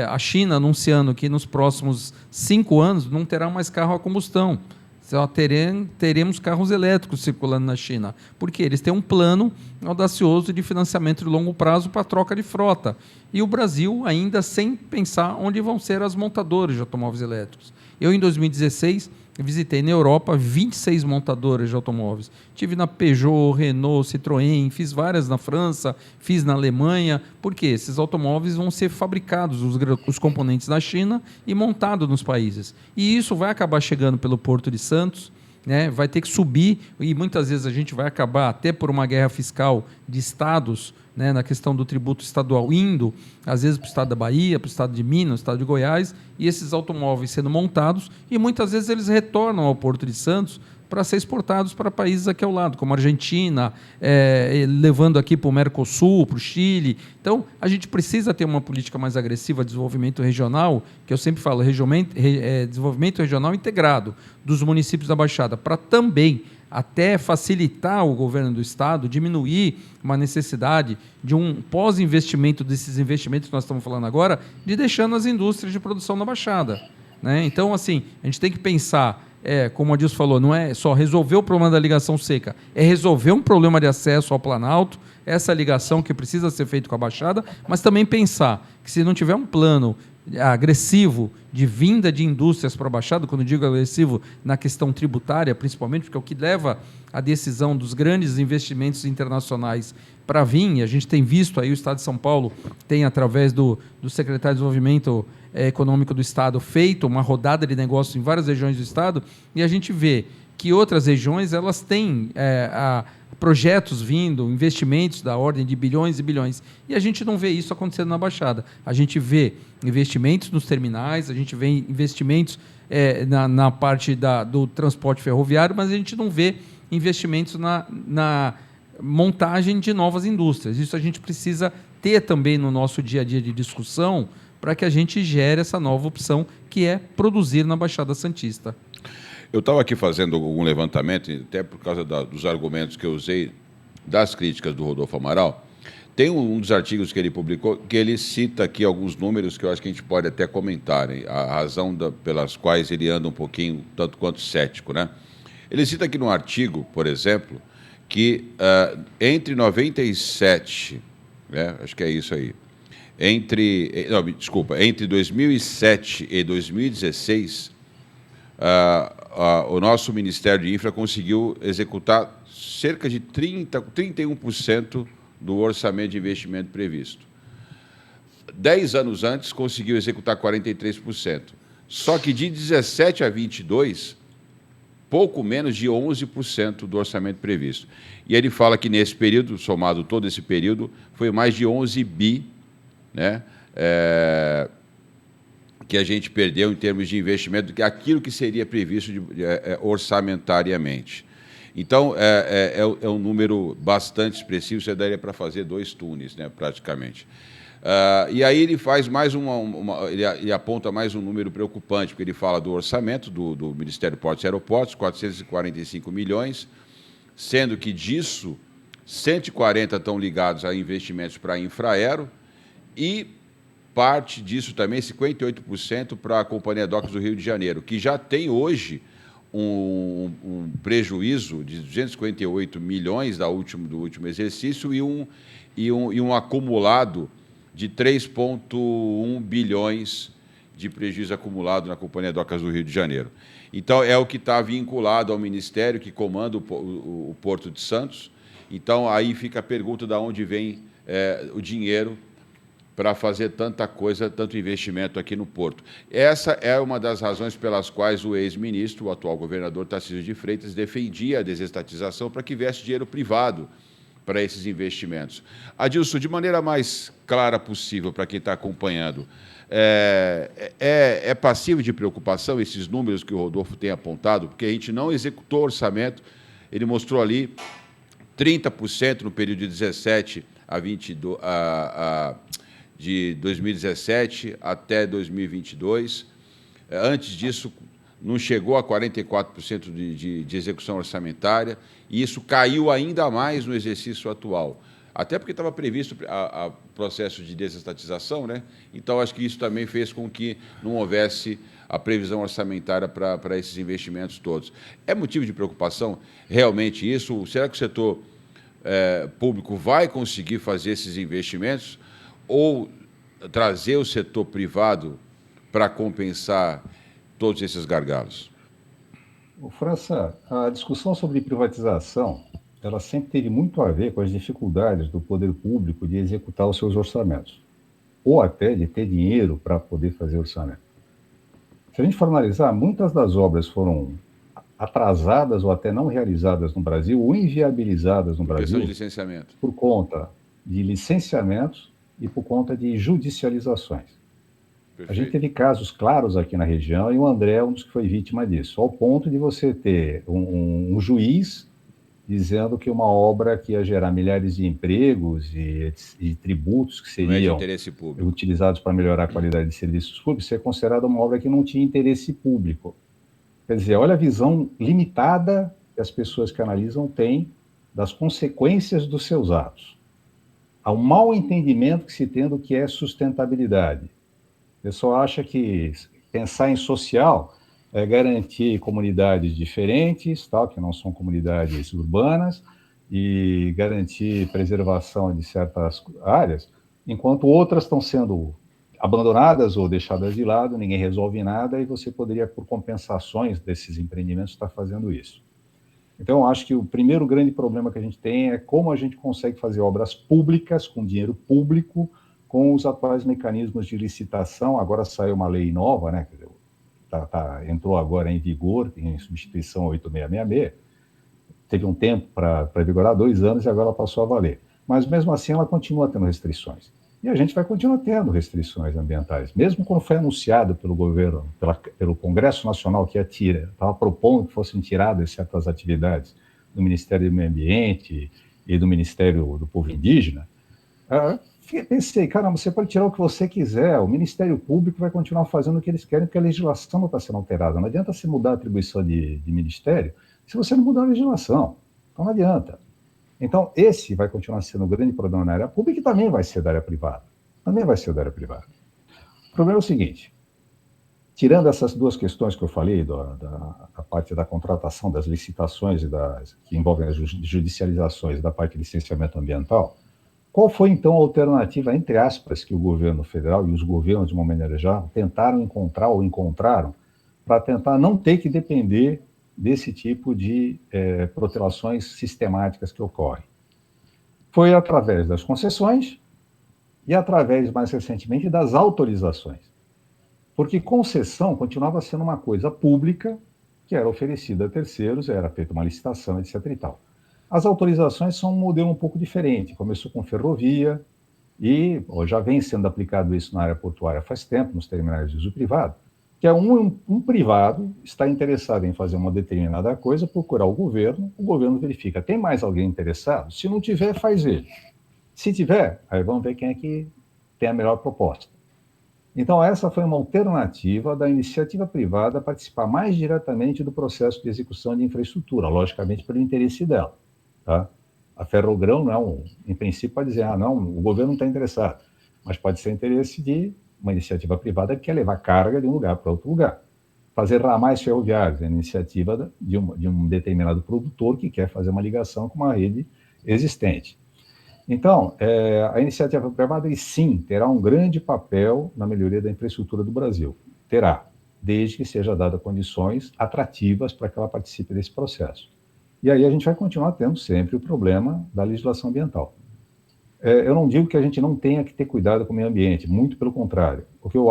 Speaker 2: a China anunciando que nos próximos 5 anos não terá mais carro a combustão, só teremos carros elétricos circulando na China, porque eles têm um plano audacioso de financiamento de longo prazo para troca de frota, e o Brasil ainda sem pensar onde vão ser as montadoras de automóveis elétricos. Eu, em 2016, visitei na Europa 26 montadoras de automóveis. Tive na Peugeot, Renault, Citroën, fiz várias na França, fiz na Alemanha, porque esses automóveis vão ser fabricados, os componentes na China, e montados nos países. E isso vai acabar chegando pelo Porto de Santos, né? Vai ter que subir, e muitas vezes a gente vai acabar, até por uma guerra fiscal de estados, né, na questão do tributo estadual, indo, às vezes, para o estado da Bahia, para o estado de Minas, para o estado de Goiás, e esses automóveis sendo montados, e muitas vezes eles retornam ao Porto de Santos para ser exportados para países aqui ao lado, como a Argentina, levando aqui para o Mercosul, para o Chile. Então, a gente precisa ter uma política mais agressiva de desenvolvimento regional, que eu sempre falo, desenvolvimento regional integrado dos municípios da Baixada, para também até facilitar o governo do Estado, diminuir uma necessidade de um pós-investimento desses investimentos que nós estamos falando agora, de deixando as indústrias de produção na Baixada, né? Então, assim, a gente tem que pensar como o Adilson falou, não é só resolver o problema da ligação seca, é resolver um problema de acesso ao Planalto, essa ligação que precisa ser feita com a Baixada, mas também pensar que se não tiver um plano agressivo de vinda de indústrias para a Baixada, quando digo agressivo, na questão tributária, principalmente, porque é o que leva a decisão dos grandes investimentos internacionais para vir, e a gente tem visto aí o Estado de São Paulo tem, através do secretário de Desenvolvimento Econômico do Estado, feito uma rodada de negócios em várias regiões do Estado, e a gente vê que outras regiões elas têm projetos vindo, investimentos da ordem de bilhões e bilhões, e a gente não vê isso acontecendo na Baixada. A gente vê investimentos nos terminais, a gente vê investimentos na parte do transporte ferroviário, mas a gente não vê investimentos na montagem de novas indústrias. Isso a gente precisa ter também no nosso dia a dia de discussão para que a gente gere essa nova opção que é produzir na Baixada Santista.
Speaker 1: Eu estava aqui fazendo um levantamento, até por causa dos argumentos que eu usei, das críticas do Rodolfo Amaral. Tem um dos artigos que ele publicou, que ele cita aqui alguns números que eu acho que a gente pode até comentar, hein? A razão pelas quais ele anda um pouquinho, tanto quanto cético, né? Ele cita aqui no artigo, por exemplo, que entre 97, né, acho que é isso aí, entre 2007 e 2016, o nosso Ministério de Infra conseguiu executar cerca de 31% do orçamento de investimento previsto. 10 anos antes, conseguiu executar 43%. Só que de 17 a 22, pouco menos de 11% do orçamento previsto. E ele fala que nesse período, somado todo esse período, foi mais de 11 bi, né, que a gente perdeu em termos de investimento, que aquilo que seria previsto orçamentariamente. Então, é um número bastante expressivo, você daria para fazer 2 túneis, né, praticamente. E aí ele faz mais ele aponta mais um número preocupante, porque ele fala do orçamento do Ministério de Portos e Aeroportos, 445 milhões, sendo que disso, 140 estão ligados a investimentos para infraero e parte disso também, 58%, para a Companhia Docas do Rio de Janeiro, que já tem hoje um prejuízo de 258 milhões do último exercício e um acumulado de 3,1 bilhões de prejuízo acumulado na Companhia Docas do Rio de Janeiro. Então, é o que está vinculado ao Ministério que comanda o Porto de Santos. Então, aí fica a pergunta de onde vem o dinheiro para fazer tanta coisa, tanto investimento aqui no Porto. Essa é uma das razões pelas quais o ex-ministro, o atual governador Tarcísio de Freitas, defendia a desestatização para que viesse dinheiro privado para esses investimentos. Adilson, de maneira mais clara possível para quem está acompanhando, é passível de preocupação esses números que o Rodolfo tem apontado, porque a gente não executou orçamento, ele mostrou ali 30% no período de 17 a 22, de 2017 até 2022. Antes disso, não chegou a 44% de execução orçamentária, e isso caiu ainda mais no exercício atual. Até porque estava previsto o processo de desestatização, né? Então, acho que isso também fez com que não houvesse a previsão orçamentária para esses investimentos todos. É motivo de preocupação realmente isso? Será que o setor público vai conseguir fazer esses investimentos ou trazer o setor privado para compensar todos esses gargalos?
Speaker 3: França, a discussão sobre privatização, ela sempre teve muito a ver com as dificuldades do poder público de executar os seus orçamentos, ou até de ter dinheiro para poder fazer orçamento. Se a gente for analisar, muitas das obras foram atrasadas ou até não realizadas no Brasil, ou inviabilizadas no Brasil,
Speaker 1: de licenciamento,
Speaker 3: por conta de licenciamentos e por conta de judicializações. Perfeito. A gente teve casos claros aqui na região, e o André é um dos que foi vítima disso, ao ponto de você ter um juiz dizendo que uma obra que ia gerar milhares de empregos e tributos que seriam utilizados para melhorar a qualidade de serviços públicos, ser considerada uma obra que não tinha interesse público. Quer dizer, olha a visão limitada que as pessoas que analisam têm das consequências dos seus atos. Há um mau entendimento que se tem do que é sustentabilidade. O pessoal acha que pensar em social garantir comunidades diferentes, tal, que não são comunidades urbanas, e garantir preservação de certas áreas, enquanto outras estão sendo abandonadas ou deixadas de lado, ninguém resolve nada, e você poderia, por compensações desses empreendimentos, estar fazendo isso. Então, eu acho que o primeiro grande problema que a gente tem é como a gente consegue fazer obras públicas, com dinheiro público, com os atuais mecanismos de licitação. Agora saiu uma lei nova, né? Entrou agora em vigor, em substituição 8666, teve um tempo para vigorar, 2 anos, e agora ela passou a valer. Mas, mesmo assim, ela continua tendo restrições. E a gente vai continuar tendo restrições ambientais. Mesmo quando foi anunciado pelo governo, pelo Congresso Nacional, que estava propondo que fossem tiradas certas atividades do Ministério do Meio Ambiente e do Ministério do Povo Indígena, pensei, caramba, você pode tirar o que você quiser, o Ministério Público vai continuar fazendo o que eles querem, porque a legislação não está sendo alterada. Não adianta você mudar a atribuição de ministério se você não mudar a legislação. Então, não adianta. Então, esse vai continuar sendo um grande problema na área pública e também vai ser da área privada. Também vai ser da área privada. O problema é o seguinte, tirando essas duas questões que eu falei, da parte da contratação, das licitações que envolvem as judicializações da parte de licenciamento ambiental, qual foi, então, a alternativa, entre aspas, que o governo federal e os governos, de uma maneira geral, tentaram encontrar ou encontraram para tentar não ter que depender desse tipo de protelações sistemáticas que ocorrem? Foi através das concessões e através, mais recentemente, das autorizações. Porque concessão continuava sendo uma coisa pública que era oferecida a terceiros, era feita uma licitação, etc. e tal. As autorizações são um modelo um pouco diferente. Começou com ferrovia e já vem sendo aplicado isso na área portuária faz tempo, nos terminais de uso privado, que é um privado está interessado em fazer uma determinada coisa, procurar o governo verifica, tem mais alguém interessado? Se não tiver, faz ele. Se tiver, aí vamos ver quem é que tem a melhor proposta. Então, essa foi uma alternativa da iniciativa privada participar mais diretamente do processo de execução de infraestrutura, logicamente pelo interesse dela. Tá? A Ferrogrão, não, em princípio, pode dizer, não, o governo não está interessado, mas pode ser interesse de uma iniciativa privada que quer levar carga de um lugar para outro lugar. Fazer ramais ferroviários é a iniciativa de um determinado produtor que quer fazer uma ligação com uma rede existente. Então, a iniciativa privada, sim, terá um grande papel na melhoria da infraestrutura do Brasil. Terá, desde que seja dada condições atrativas para que ela participe desse processo. E aí a gente vai continuar tendo sempre o problema da legislação ambiental. Eu não digo que a gente não tenha que ter cuidado com o meio ambiente, muito pelo contrário. O que eu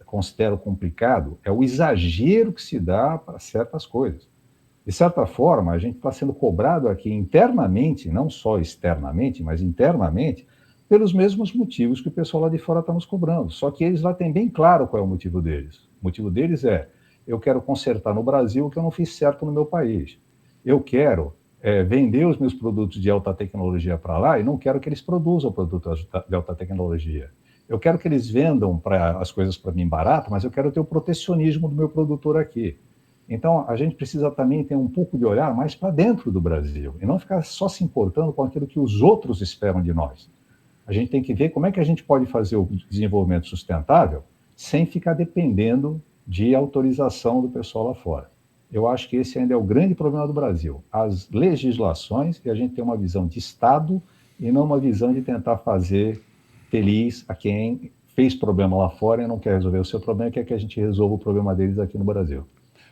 Speaker 3: considero complicado é o exagero que se dá para certas coisas. De certa forma, a gente está sendo cobrado aqui internamente, não só externamente, mas internamente, pelos mesmos motivos que o pessoal lá de fora está nos cobrando. Só que eles lá têm bem claro qual é o motivo deles. O motivo deles é, eu quero consertar no Brasil o que eu não fiz certo no meu país. Eu quero vender os meus produtos de alta tecnologia para lá e não quero que eles produzam produtos de alta tecnologia. Eu quero que eles vendam as coisas para mim barato, mas eu quero ter o protecionismo do meu produtor aqui. Então, a gente precisa também ter um pouco de olhar mais para dentro do Brasil e não ficar só se importando com aquilo que os outros esperam de nós. A gente tem que ver como é que a gente pode fazer o desenvolvimento sustentável sem ficar dependendo de autorização do pessoal lá fora. Eu acho que esse ainda é o grande problema do Brasil. As legislações, e a gente tem uma visão de Estado e não uma visão de tentar fazer feliz a quem fez problema lá fora e não quer resolver o seu problema, quer que a gente resolva o problema deles aqui no Brasil.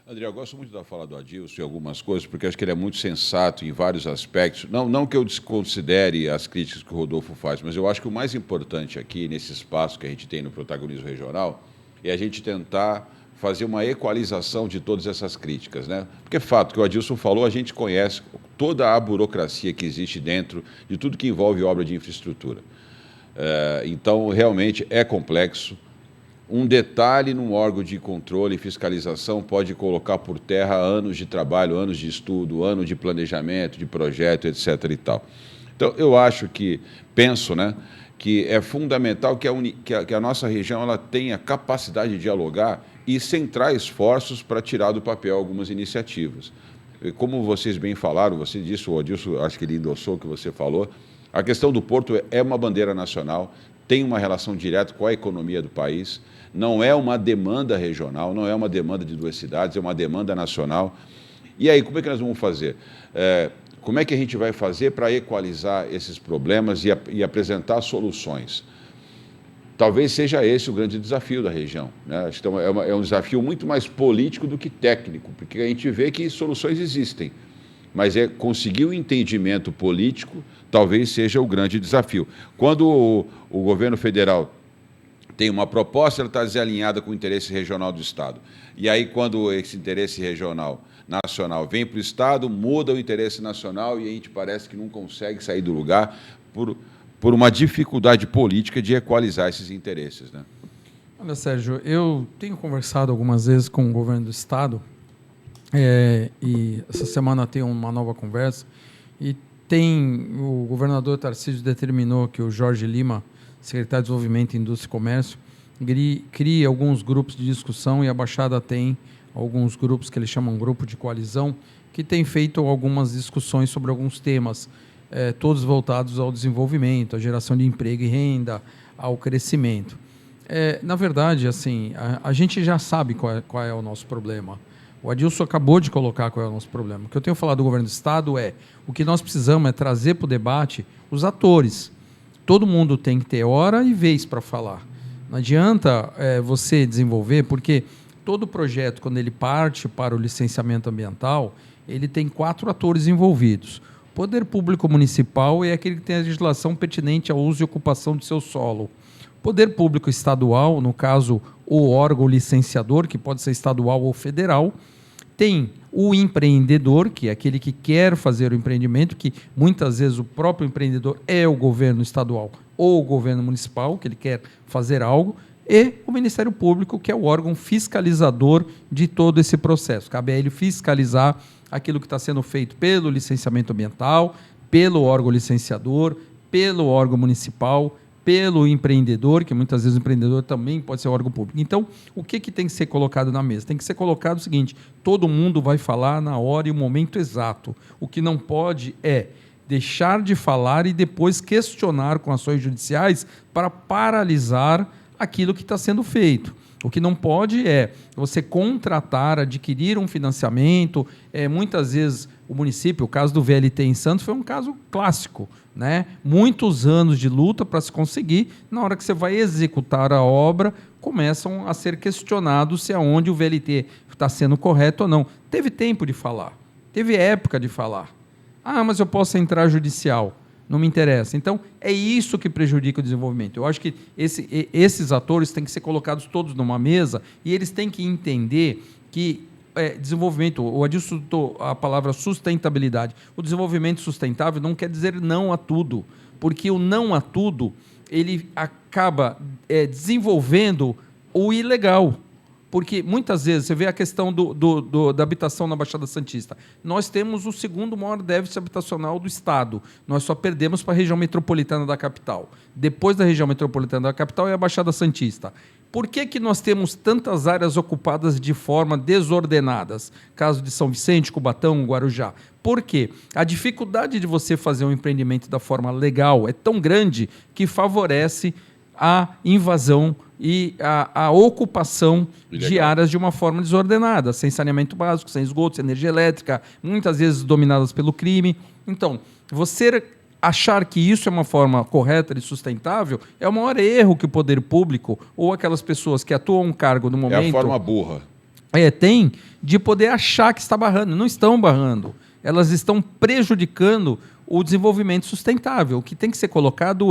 Speaker 1: André, eu gosto muito da fala do Adilson e algumas coisas, porque acho que ele é muito sensato em vários aspectos. Não que eu desconsidere as críticas que o Rodolfo faz, mas eu acho que o mais importante aqui, nesse espaço que a gente tem no protagonismo regional, é a gente tentar fazer uma equalização de todas essas críticas, né? Porque é fato que o Adilson falou, a gente conhece toda a burocracia que existe dentro de tudo que envolve obra de infraestrutura. Então, realmente é complexo. Um detalhe num órgão de controle e fiscalização pode colocar por terra anos de trabalho, anos de estudo, anos de planejamento, de projeto, etc. e tal. Então, eu acho penso, né, que é fundamental que a nossa região ela tenha capacidade de dialogar e centrar esforços para tirar do papel algumas iniciativas. Como vocês bem falaram, você disse, o Adilson, acho que ele endossou o que você falou, a questão do porto é uma bandeira nacional, tem uma relação direta com a economia do país, não é uma demanda regional, não é uma demanda de 2 cidades, é uma demanda nacional. E aí, como é que nós vamos fazer? Como é que a gente vai fazer para equalizar esses problemas e apresentar soluções? Talvez seja esse o grande desafio da região, né? Então, é um desafio muito mais político do que técnico, porque a gente vê que soluções existem, mas conseguir o entendimento político talvez seja o grande desafio. Quando o governo federal tem uma proposta, ela está desalinhada com o interesse regional do Estado. E aí, quando esse interesse regional nacional vem para o Estado, muda o interesse nacional e a gente parece que não consegue sair do lugar por uma dificuldade política de equalizar esses interesses, né?
Speaker 2: Olha, Sérgio, eu tenho conversado algumas vezes com o governo do Estado, e essa semana tem uma nova conversa, e o governador Tarcísio determinou que o Jorge Lima, secretário de Desenvolvimento, Indústria e Comércio, crie alguns grupos de discussão, e a Baixada tem alguns grupos que ele chama um grupo de coalizão, que tem feito algumas discussões sobre alguns temas, todos voltados ao desenvolvimento, à geração de emprego e renda, ao crescimento. Na verdade, assim, a gente já sabe qual é o nosso problema. O Adilson acabou de colocar qual é o nosso problema. O que eu tenho falado do governo do Estado o que nós precisamos é trazer para o debate os atores. Todo mundo tem que ter hora e vez para falar. Não adianta você desenvolver, porque todo projeto, quando ele parte para o licenciamento ambiental, ele tem 4 atores envolvidos. O Poder Público Municipal é aquele que tem a legislação pertinente ao uso e ocupação do seu solo. O Poder Público Estadual, no caso, o órgão licenciador, que pode ser estadual ou federal, tem o empreendedor, que é aquele que quer fazer o empreendimento, que muitas vezes o próprio empreendedor é o governo estadual ou o governo municipal, que ele quer fazer algo, e o Ministério Público, que é o órgão fiscalizador de todo esse processo. Cabe a ele fiscalizar aquilo que está sendo feito pelo licenciamento ambiental, pelo órgão licenciador, pelo órgão municipal, pelo empreendedor, que muitas vezes o empreendedor também pode ser órgão público. Então, o que tem que ser colocado na mesa? Tem que ser colocado o seguinte: todo mundo vai falar na hora e o momento exato. O que não pode é deixar de falar e depois questionar com ações judiciais para paralisar aquilo que está sendo feito. O que não pode é você contratar, adquirir um financiamento. Muitas vezes o município, o caso do VLT em Santos foi um caso clássico, né? Muitos anos de luta para se conseguir. Na hora que você vai executar a obra, começam a ser questionados se aonde o VLT está sendo correto ou não. Teve tempo de falar, teve época de falar. Mas eu posso entrar judicial. Não me interessa. Então, é isso que prejudica o desenvolvimento. Eu acho que esses atores têm que ser colocados todos numa mesa e eles têm que entender que desenvolvimento, o Adilson citou a palavra sustentabilidade. O desenvolvimento sustentável não quer dizer não a tudo, porque o não a tudo, ele acaba desenvolvendo o ilegal. Porque muitas vezes, você vê a questão da habitação na Baixada Santista. Nós temos o 2º maior déficit habitacional do Estado. Nós só perdemos para a região metropolitana da capital. Depois da região metropolitana da capital é a Baixada Santista. Por que nós temos tantas áreas ocupadas de forma desordenadas? Caso de São Vicente, Cubatão, Guarujá. Por quê? A dificuldade de você fazer um empreendimento da forma legal é tão grande que favorece a invasão e a ocupação de áreas de uma forma desordenada, sem saneamento básico, sem esgoto, sem energia elétrica, muitas vezes dominadas pelo crime. Então, você achar que isso é uma forma correta e sustentável é o maior erro que o poder público ou aquelas pessoas que atuam um cargo no momento...
Speaker 1: É a forma burra.
Speaker 2: Tem de poder achar que está barrando. Não estão barrando. Elas estão prejudicando o desenvolvimento sustentável. O que tem que ser colocado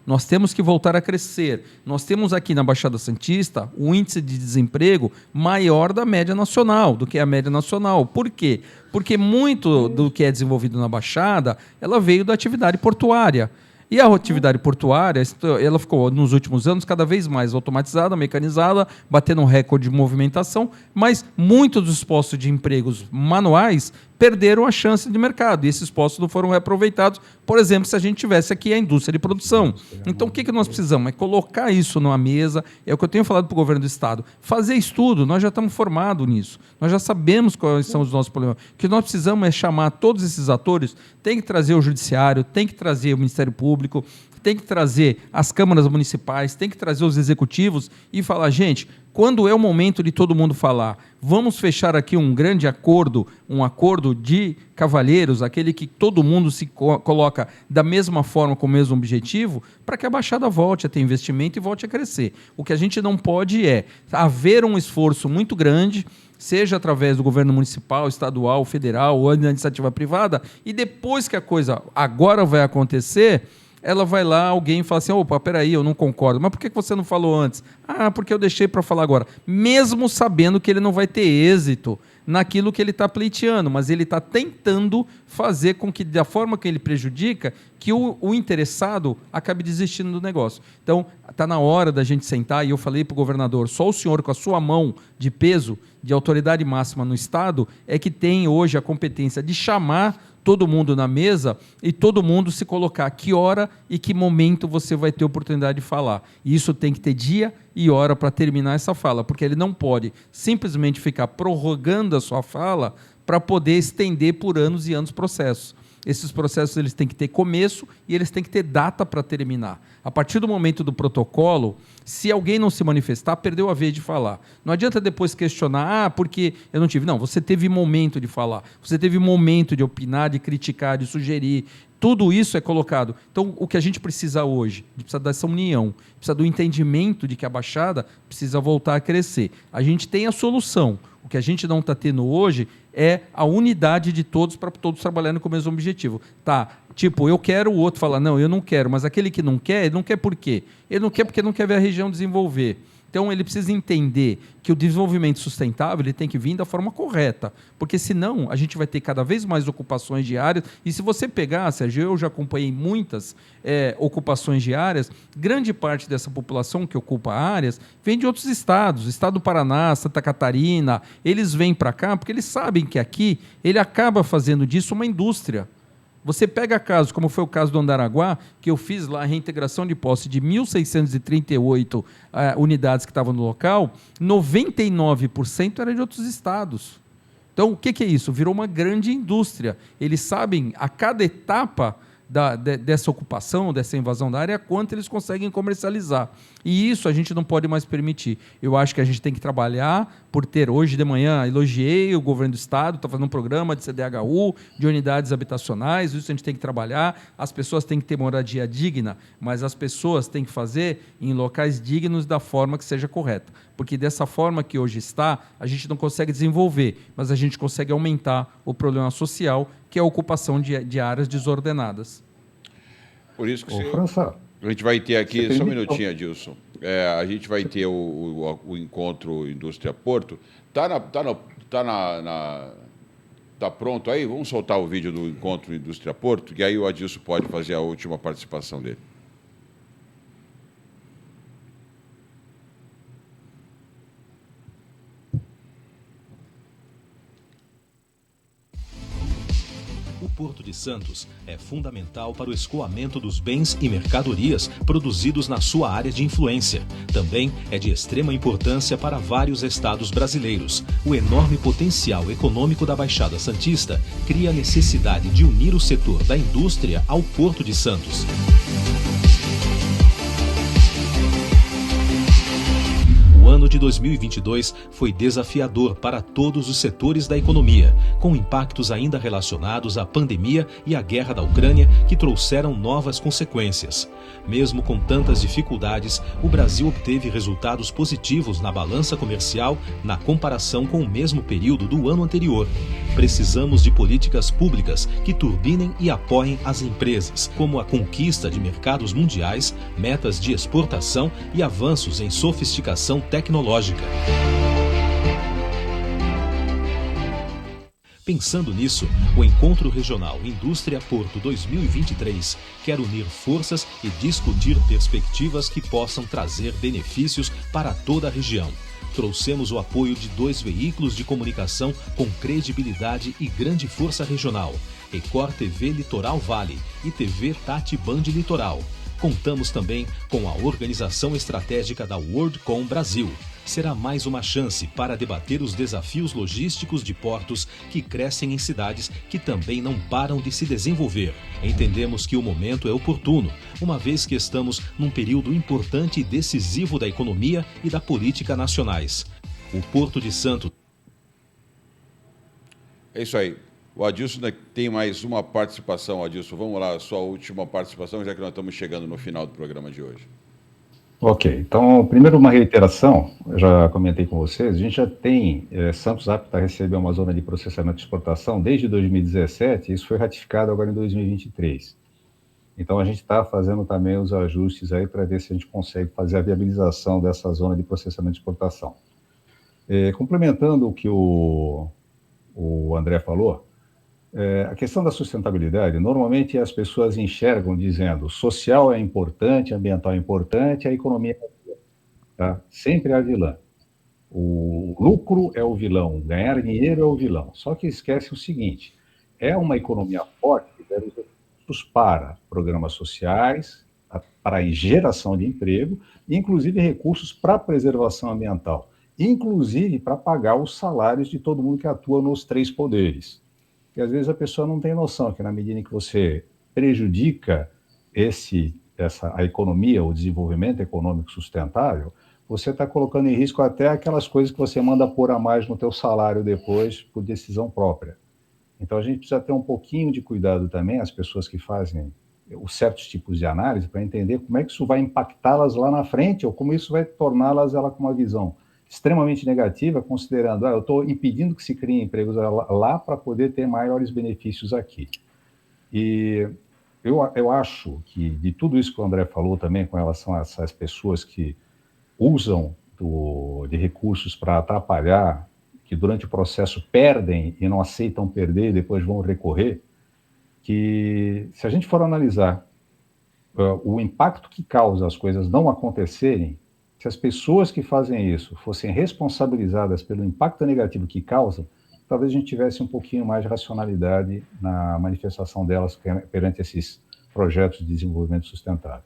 Speaker 2: nós temos que voltar a crescer. Nós temos aqui na Baixada Santista o índice de desemprego maior da média nacional, do que a média nacional. Por quê? Porque muito do que é desenvolvido na Baixada, ela veio da atividade portuária. E a atividade portuária, ela ficou, nos últimos anos, cada vez mais automatizada, mecanizada, batendo um recorde de movimentação, mas muitos dos postos de empregos manuais perderam a chance de mercado. E esses postos não foram reaproveitados, por exemplo, se a gente tivesse aqui a indústria de produção. Então, o que nós precisamos? É colocar isso numa mesa, é o que eu tenho falado para o governo do Estado. Fazer estudo, nós já estamos formados nisso. Nós já sabemos quais são os nossos problemas. O que nós precisamos é chamar todos esses atores, tem que trazer o Judiciário, tem que trazer o Ministério Público, tem que trazer as câmaras municipais, tem que trazer os executivos e falar, gente, quando é o momento de todo mundo falar, vamos fechar aqui um grande acordo, um acordo de cavalheiros, aquele que todo mundo se coloca da mesma forma, com o mesmo objetivo, para que a Baixada volte a ter investimento e volte a crescer. O que a gente não pode é haver um esforço muito grande, seja através do governo municipal, estadual, federal ou da iniciativa privada, e depois que a coisa agora vai acontecer, ela vai lá, alguém fala assim, opa, peraí, eu não concordo. Mas por que você não falou antes? Ah, porque eu deixei para falar agora. Mesmo sabendo que ele não vai ter êxito naquilo que ele está pleiteando, mas ele está tentando fazer com que, da forma que ele prejudica, que o interessado acabe desistindo do negócio. Então, está na hora da gente sentar, e eu falei para o governador, só o senhor com a sua mão de peso, de autoridade máxima no Estado, é que tem hoje a competência de chamar todo mundo na mesa e todo mundo se colocar que hora e que momento você vai ter oportunidade de falar. E isso tem que ter dia e hora para terminar essa fala, porque ele não pode simplesmente ficar prorrogando a sua fala para poder estender por anos e anos processos. Esses processos eles têm que ter começo e eles têm que ter data para terminar. A partir do momento do protocolo, se alguém não se manifestar, perdeu a vez de falar. Não adianta depois questionar, porque eu não tive. Não, você teve momento de falar, você teve momento de opinar, de criticar, de sugerir. Tudo isso é colocado. Então, o que a gente precisa hoje, precisa dessa união, precisa do entendimento de que a Baixada precisa voltar a crescer. A gente tem a solução. O que a gente não está tendo hoje é a unidade de todos para todos trabalharem com o mesmo objetivo. Tá, tipo, eu quero, o outro fala, não, eu não quero, mas aquele que não quer, ele não quer por quê? Ele não quer porque não quer ver a região desenvolver. Então, ele precisa entender que o desenvolvimento sustentável ele tem que vir da forma correta, porque senão a gente vai ter cada vez mais ocupações diárias. E se você pegar, Sérgio, eu já acompanhei muitas ocupações diárias, grande parte dessa população que ocupa áreas vem de outros estados, estado do Paraná, Santa Catarina, eles vêm para cá porque eles sabem que aqui ele acaba fazendo disso uma indústria. Você pega casos, como foi o caso do Andaraguá, que eu fiz lá a reintegração de posse de 1.638 unidades que estavam no local, 99% era de outros estados. Então, o que é isso? Virou uma grande indústria. Eles sabem, a cada etapa dessa ocupação, dessa invasão da área, quanto eles conseguem comercializar. E isso a gente não pode mais permitir. Eu acho que a gente tem que trabalhar por ter, hoje de manhã, elogiei o governo do Estado, está fazendo um programa de CDHU, de unidades habitacionais, isso a gente tem que trabalhar. As pessoas têm que ter moradia digna, mas as pessoas têm que fazer em locais dignos da forma que seja correta. Porque dessa forma que hoje está, a gente não consegue desenvolver, mas a gente consegue aumentar o problema social, que é a ocupação de áreas desordenadas.
Speaker 1: Por isso que
Speaker 3: França,
Speaker 1: a gente vai ter aqui, só um minutinho, Adilson, a gente vai ter o encontro Indústria-Porto. Tá pronto aí? Vamos soltar o vídeo do encontro Indústria-Porto, que aí o Adilson pode fazer a última participação dele.
Speaker 4: O Porto de Santos é fundamental para o escoamento dos bens e mercadorias produzidos na sua área de influência. Também é de extrema importância para vários estados brasileiros. O enorme potencial econômico da Baixada Santista cria a necessidade de unir o setor da indústria ao Porto de Santos. O ano de 2022 foi desafiador para todos os setores da economia, com impactos ainda relacionados à pandemia e à guerra da Ucrânia que trouxeram novas consequências. Mesmo com tantas dificuldades, o Brasil obteve resultados positivos na balança comercial na comparação com o mesmo período do ano anterior. Precisamos de políticas públicas que turbinem e apoiem as empresas, como a conquista de mercados mundiais, metas de exportação e avanços em sofisticação tecnológica. Pensando nisso, o Encontro Regional Indústria Porto 2023 quer unir forças e discutir perspectivas que possam trazer benefícios para toda a região. trouxemos o apoio de 2 veículos de comunicação com credibilidade e grande força regional, Record TV Litoral Vale e TV Tati Band Litoral. Contamos também com a organização estratégica da WorldCom Brasil. Será mais uma chance para debater os desafios logísticos de portos que crescem em cidades que também não param de se desenvolver. Entendemos que o momento é oportuno, uma vez que estamos num período importante e decisivo da economia e da política nacionais. O Porto de Santos...
Speaker 1: É isso aí. O Adilson tem mais uma participação. Adilson, vamos lá, a sua última participação, já que nós estamos chegando no final do programa de hoje.
Speaker 3: Ok, então, primeiro uma reiteração, eu já comentei com vocês, a gente já tem Santos apto a receber uma zona de processamento de exportação desde 2017, e isso foi ratificado agora em 2023. Então, a gente está fazendo também os ajustes aí para ver se a gente consegue fazer a viabilização dessa zona de processamento de exportação. Complementando o que o André falou, a questão da sustentabilidade, normalmente as pessoas enxergam dizendo social é importante, ambiental é importante, a economia é vilã, tá? Sempre é a vilã. O lucro é o vilão, ganhar dinheiro é o vilão. Só que esquece o seguinte, é uma economia forte que deve recursos para programas sociais, para a geração de emprego, inclusive recursos para a preservação ambiental, inclusive para pagar os salários de todo mundo que atua nos 3 poderes. Porque às vezes a pessoa não tem noção que na medida em que você prejudica a economia, o desenvolvimento econômico sustentável, você está colocando em risco até aquelas coisas que você manda pôr a mais no teu salário depois por decisão própria. Então a gente precisa ter um pouquinho de cuidado também, as pessoas que fazem os certos tipos de análise, para entender como é que isso vai impactá-las lá na frente, ou como isso vai torná-las com uma visão extremamente negativa, considerando, eu estou impedindo que se criem empregos lá para poder ter maiores benefícios aqui. E eu acho que de tudo isso que o André falou também com relação a essas pessoas que usam de recursos para atrapalhar, que durante o processo perdem e não aceitam perder e depois vão recorrer, que se a gente for analisar o impacto que causa as coisas não acontecerem, se as pessoas que fazem isso fossem responsabilizadas pelo impacto negativo que causam, talvez a gente tivesse um pouquinho mais de racionalidade na manifestação delas perante esses projetos de desenvolvimento sustentável.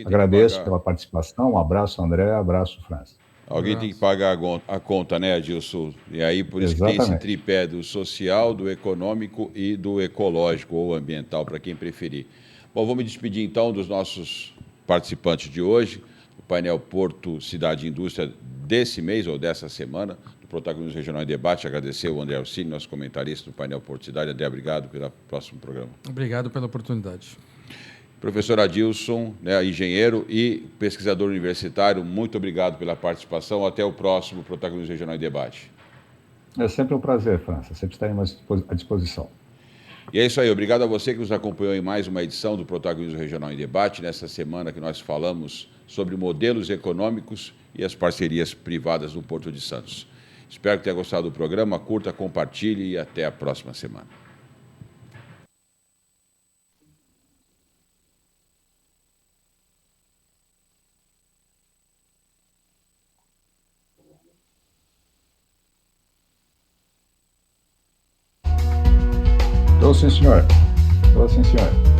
Speaker 3: Agradeço pela participação, um abraço, André, abraço, França.
Speaker 1: Alguém tem que pagar a conta, né, Adilson? E aí, por isso que tem esse tripé do social, do econômico e do ecológico ou ambiental, para quem preferir. Bom, vou me despedir, então, dos nossos participantes de hoje, do painel Porto, Cidade e Indústria desse mês ou dessa semana, do Protagonismo Regional em Debate. Agradecer ao André Orsini, nosso comentarista do painel Porto Cidade. André, obrigado pelo próximo programa.
Speaker 2: Obrigado pela oportunidade.
Speaker 1: Professor Adilson, engenheiro e pesquisador universitário, muito obrigado pela participação. Até o próximo Protagonismo Regional em Debate.
Speaker 3: É sempre um prazer, França. Sempre estaremos à disposição.
Speaker 1: E é isso aí. Obrigado a você que nos acompanhou em mais uma edição do Protagonismo Regional em Debate, nessa semana que nós falamos sobre modelos econômicos e as parcerias privadas no Porto de Santos. Espero que tenha gostado do programa. Curta, compartilhe e até a próxima semana.
Speaker 3: Estou sim, senhor. Estou sim, senhor.